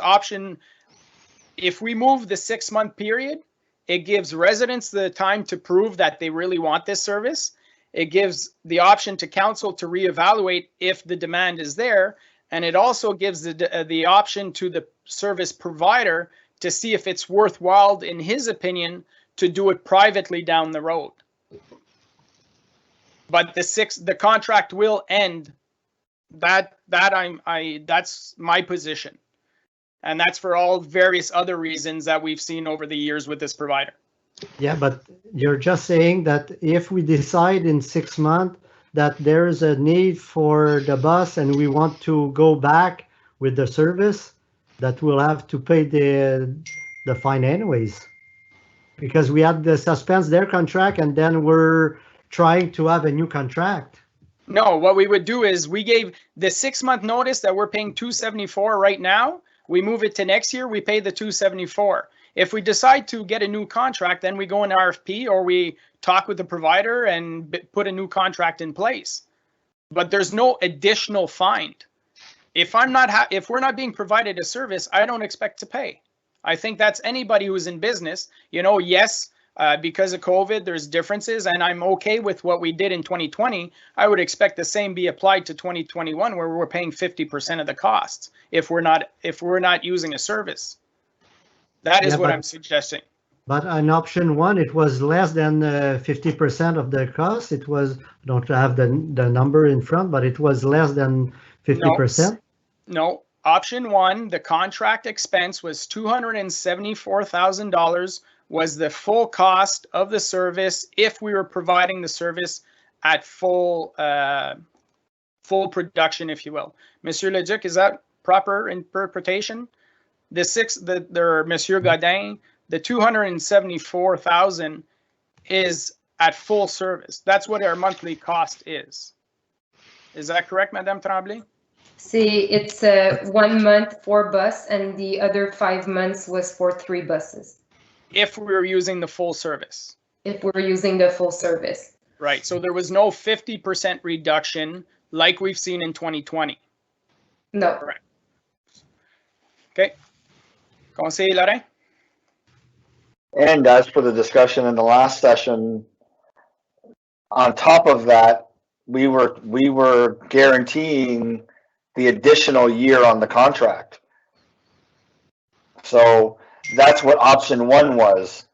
if we move the 6-month period, it gives residents the time to prove that they really want this service. It gives the option to council to reevaluate if the demand is there, and it also gives the option to the service provider to see if it's worthwhile, in his opinion, to do it privately down the road. But the contract will end. That's my position, and that's for all various other reasons that we've seen over the years with this provider. Yeah, but you're just saying that if we decide in 6 months that there's a need for the bus and we want to go back with the service, that we'll have to pay the fine anyways. Because we had to suspend their contract and then we're trying to have a new contract. No, what we would do is we gave the 6-month notice that we're paying 274 right now. We move it to next year, we pay the 274. If we decide to get a new contract, then we go in RFP or we talk with the provider and put a new contract in place. But there's no additional fine. If we're not being provided a service, I don't expect to pay. I think that's anybody who's in business. You know, yes, because of COVID, there's differences, and I'm okay with what we did in 2020. I would expect the same be applied to 2021, where we're paying 50% of the costs if we're not using a service. That is what I'm suggesting. But on option one, it was less than 50% of the cost. It was, I don't have the number in front, but it was less than 50%. No, option one, the contract expense was $274,000 was the full cost of the service if we were providing the service at full production, if you will. Monsieur Leduc, is that proper interpretation? Monsieur Godin, the 274,000 is at full service. That's what our monthly cost is. Is that correct, Madame Tremblay? See, it's 1 month 4 bus, and the other 5 months was for 3 buses. If we were using the full service. If we're using the full service. Right, so there was no 50% reduction like we've seen in 2020. No. Correct. Okay. Conseil Lorrain? And as for the discussion in the last session, on top of that, we were guaranteeing the additional year on the contract. So that's what option 1 was.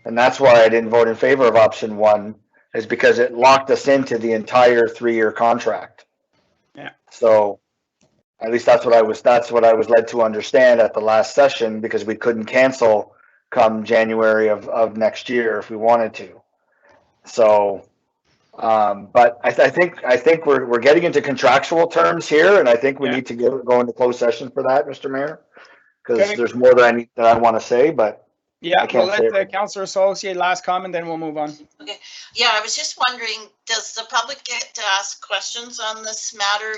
And that's why I didn't vote in favor of option 1, is because it locked us into the entire 3-year contract. Yeah. So at least that's what I was led to understand at the last session, because we couldn't cancel come January of next year if we wanted to. So but I think we're getting into contractual terms here, and I think we need to go into closed session for that, Mr. Mayor, because there's more that I want to say, but yeah, we'll let Councillor Saucier last comment, then we'll move on. Okay. Yeah, I was just wondering, does the public get to ask questions on this matter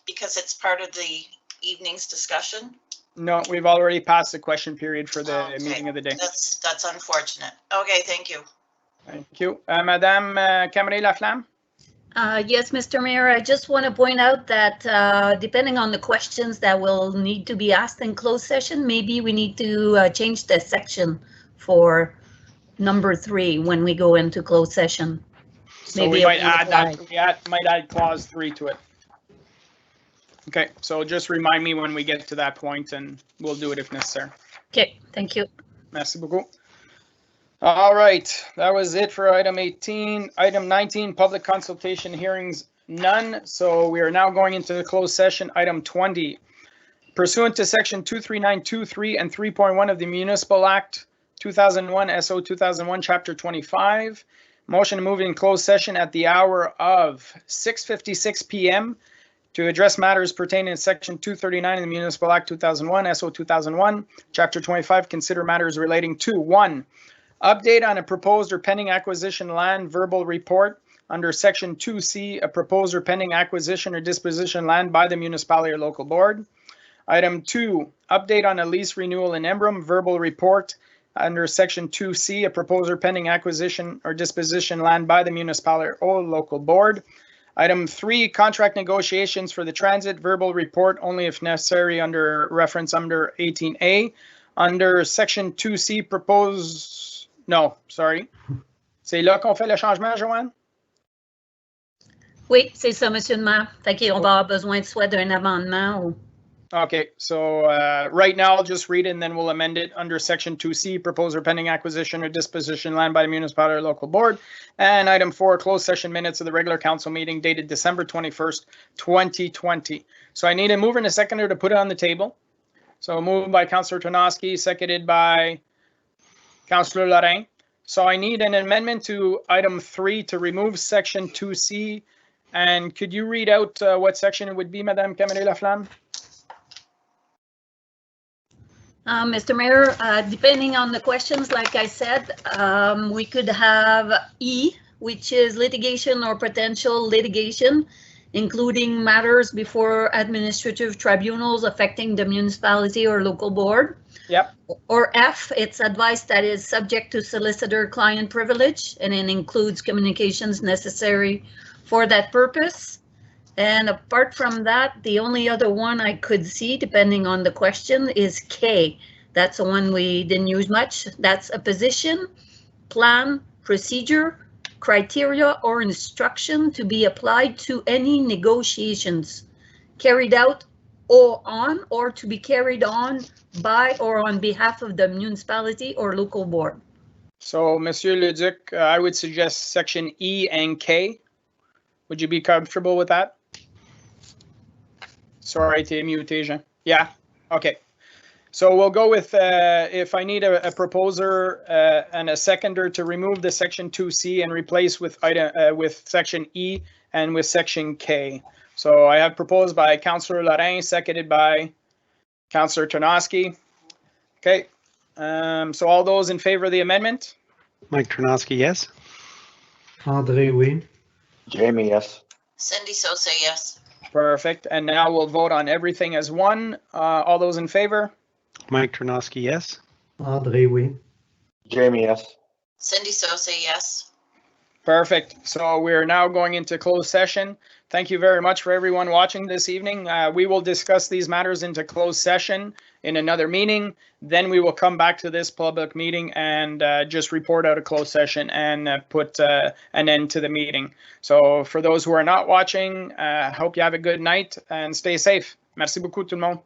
because it's part of the evening's discussion? No, we've already passed the question period for the meeting of the day. That's unfortunate. Okay, thank you. Thank you. Madame Camré-Laflamme? Yes, Mr. Mayor, I just want to point out that depending on the questions that will need to be asked in closed session, maybe we need to change the section for number 3 when we go into closed session. So maybe we might add that. We might add clause 3 to it. Okay, so just remind me when we get to that point, and we'll do it if necessary. Okay, thank you. Merci beaucoup. All right, that was it for item 18. Item 19, public consultation hearings, none. So we are now going into the closed session. Item 20, pursuant to section 23923 and 3.1 of the Municipal Act 2001 SO 2001 Chapter 25, motion to move in closed session at the hour of 6:56 p.m. to address matters pertaining to section 239 of the Municipal Act 2001 SO 2001 Chapter 25. Consider matters relating to 1. Update on a proposed or pending acquisition land verbal report under section 2C, a proposed or pending acquisition or disposition land by the municipality or local board. Item 2, update on a lease renewal in Embrun verbal report under section 2C, a proposed or pending acquisition or disposition land by the municipality or local board. Item 3, contract negotiations for the transit verbal report only if necessary under reference under 18A. Under section 2C, proposed. No, sorry. C'est là qu'on fait le changement, Joanne? Oui, c'est ça, Monsieur le maire. Fait qu'on va avoir besoin soit d'un amendement ou... Okay, so right now I'll just read it and then we'll amend it under section 2C, proposed or pending acquisition or disposition land by the municipality or local board. And item 4, closed session minutes of the regular council meeting dated December 21st, 2020. So I need a mover and a seconder to put it on the table. So moved by Councillor Tarnowski, seconded by Councillor Lorrain. So I need an amendment to item 3 to remove section 2C. And could you read out what section it would be, Madame Camré-Laflamme? Mr. Mayor, depending on the questions, like I said, we could have E, which is litigation or potential litigation, including matters before administrative tribunals affecting the municipality or local board. Yep. Or F, it's advice that is subject to solicitor-client privilege, and it includes communications necessary for that purpose. And apart from that, the only other one I could see, depending on the question, is K. That's the one we didn't use much. That's a position, plan, procedure, criteria, or instruction to be applied to any negotiations carried out or to be carried on by or on behalf of the municipality or local board. So, Monsieur Leduc, I would suggest section E and K. Would you be comfortable with that? Sorry, t'es muté, Jean. Yeah, okay. So we'll go with, if I need a proposer and a seconder to remove the section 2C and replace with section E and with section K. So I have proposed by Councillor Lorrain, seconded by Councillor Tarnowski. Okay, so all those in favor of the amendment? Mike Ternosky, yes. Andre, oui. Jamie, yes. Cindy Sosa, yes. Perfect. And now we'll vote on everything as one. All those in favor? Mike Ternosky, yes. Andre, oui. Jamie, yes. Cindy Sosa, yes. Perfect. So we're now going into closed session. Thank you very much for everyone watching this evening. We will discuss these matters into closed session in another meeting. Then we will come back to this public meeting and just report out a closed session and put an end to the meeting. So for those who are not watching, hope you have a good night and stay safe. Merci beaucoup tout le monde.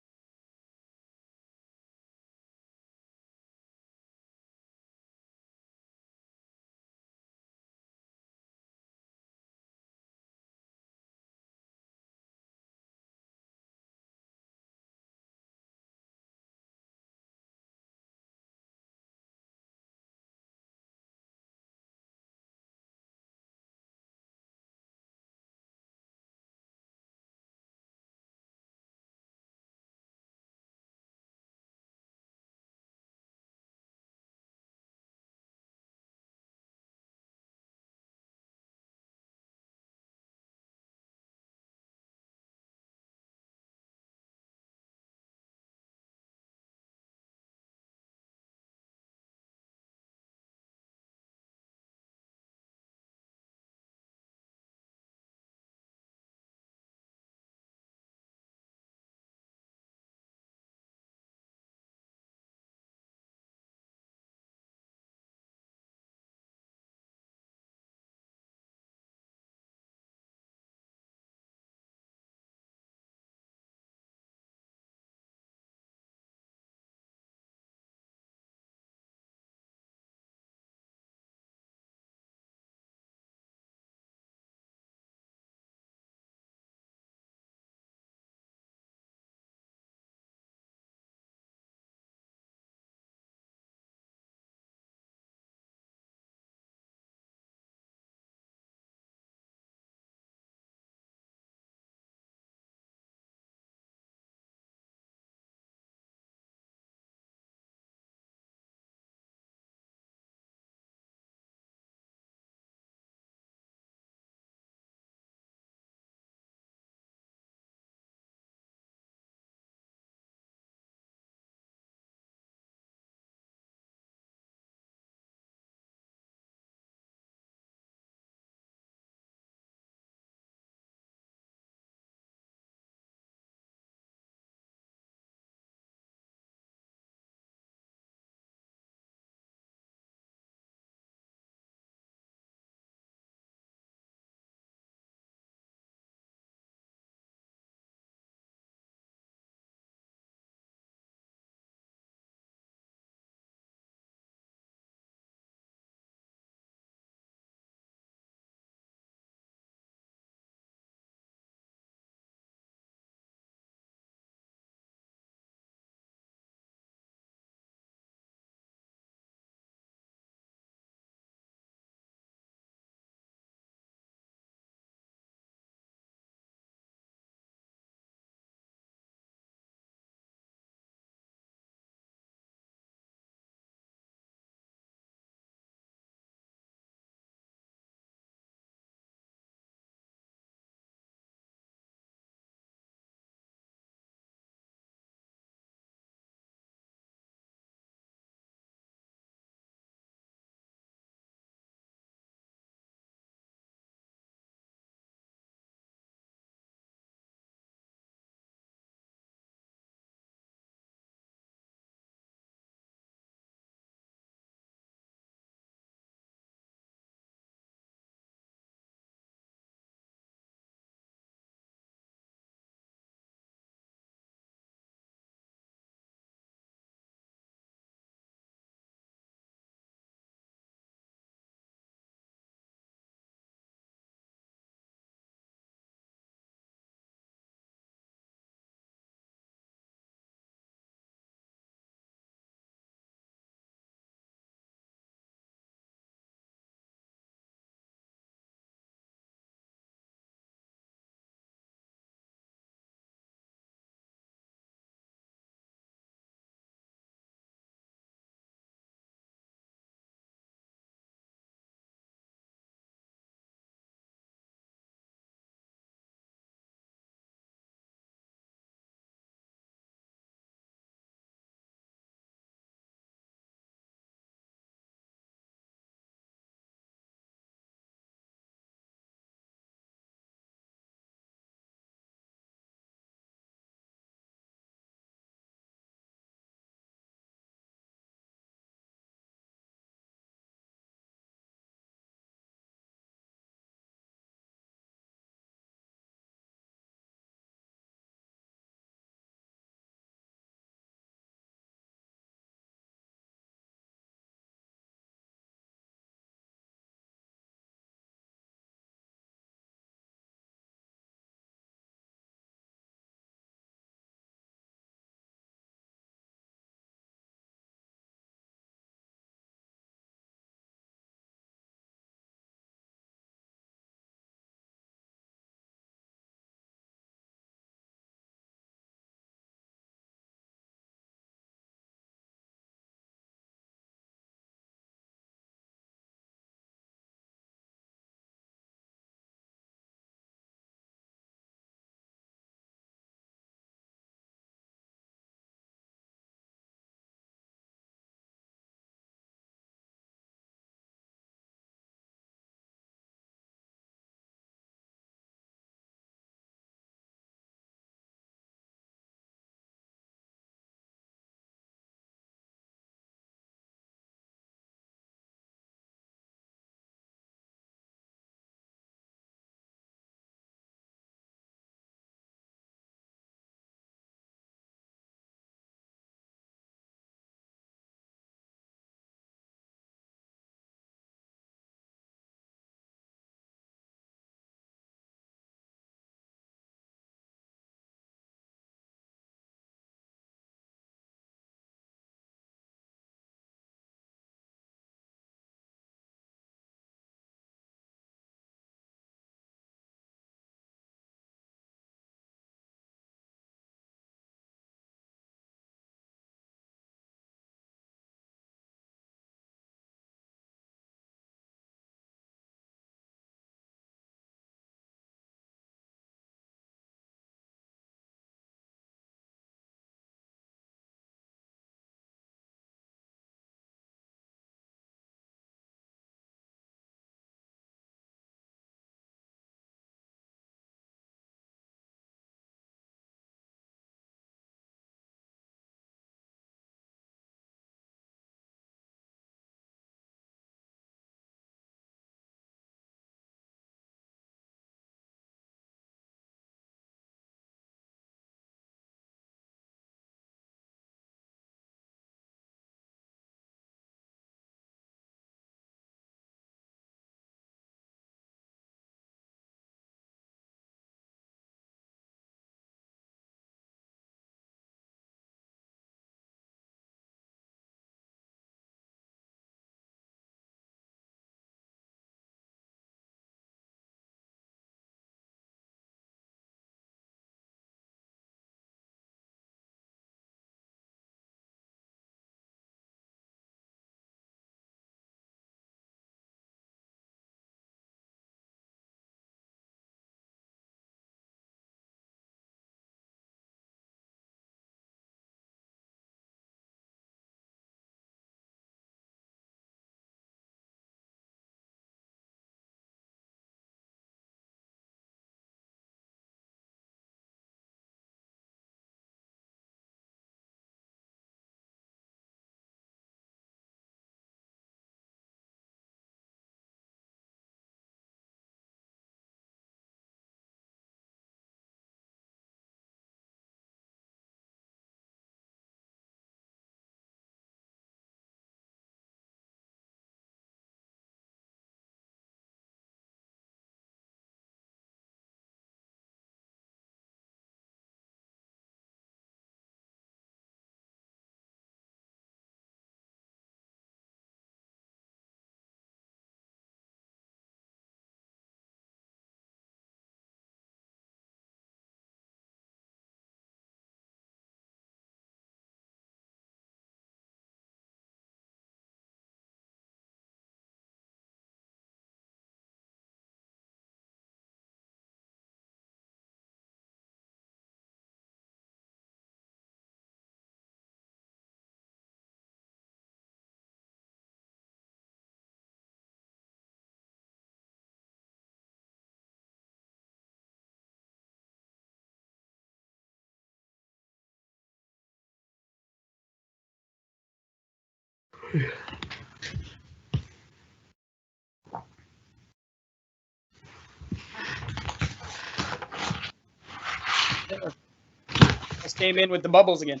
Just came in with the bubbles again.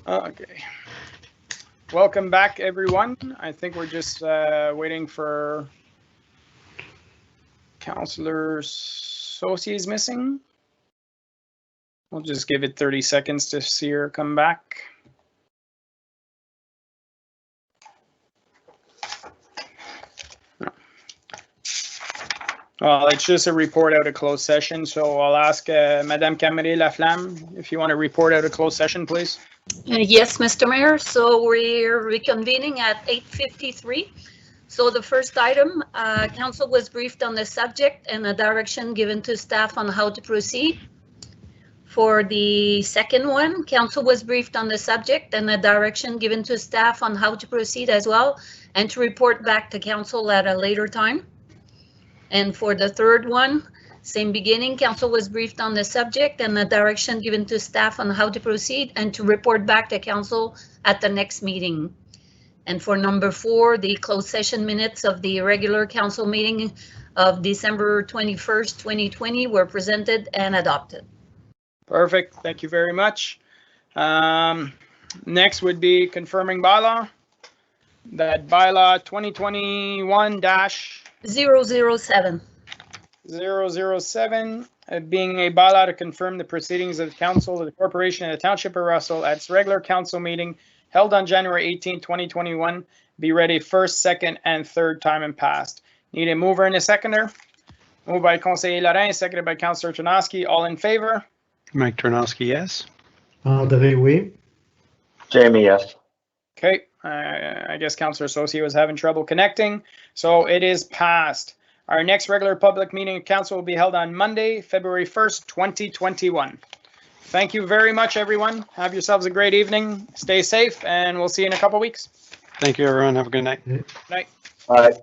Okay. Welcome back, everyone. I think we're just waiting for Councillor Saucier is missing. We'll just give it 30 seconds to see her come back. Well, it's just a report out of closed session, so I'll ask Madame Cameret-Laflamme if you want to report out of closed session, please. Yes, Mr. Mayor. So we're reconvening at 8:53. So the first item, council was briefed on the subject and a direction given to staff on how to proceed. For the second one, council was briefed on the subject and a direction given to staff on how to proceed as well, and to report back to council at a later time. And for the third one, same beginning, council was briefed on the subject and the direction given to staff on how to proceed and to report back to council at the next meeting. And for number 4, the closed session minutes of the regular council meeting of December 21st, 2020 were presented and adopted. Perfect. Thank you very much. Next would be confirming bylaw. That bylaw 2021-007. 007, being a bylaw to confirm the proceedings of the council of the corporation and the township of Russell at its regular council meeting held on January 18, 2021, be ready first, second, and third time and passed. Need a mover and a seconder. Moved by Conseiller Lorrain, seconded by Councillor Tarnowski. All in favor? Mike Tarnowski, yes. André, oui. Jamie, yes. Okay, I guess Councillor Saucier was having trouble connecting, so it is passed. Our next regular public meeting of council will be held on Monday, February 1st, 2021. Thank you very much, everyone. Have yourselves a great evening. Stay safe, and we'll see you in a couple weeks. Thank you, everyone. Have a good night. Night. All right.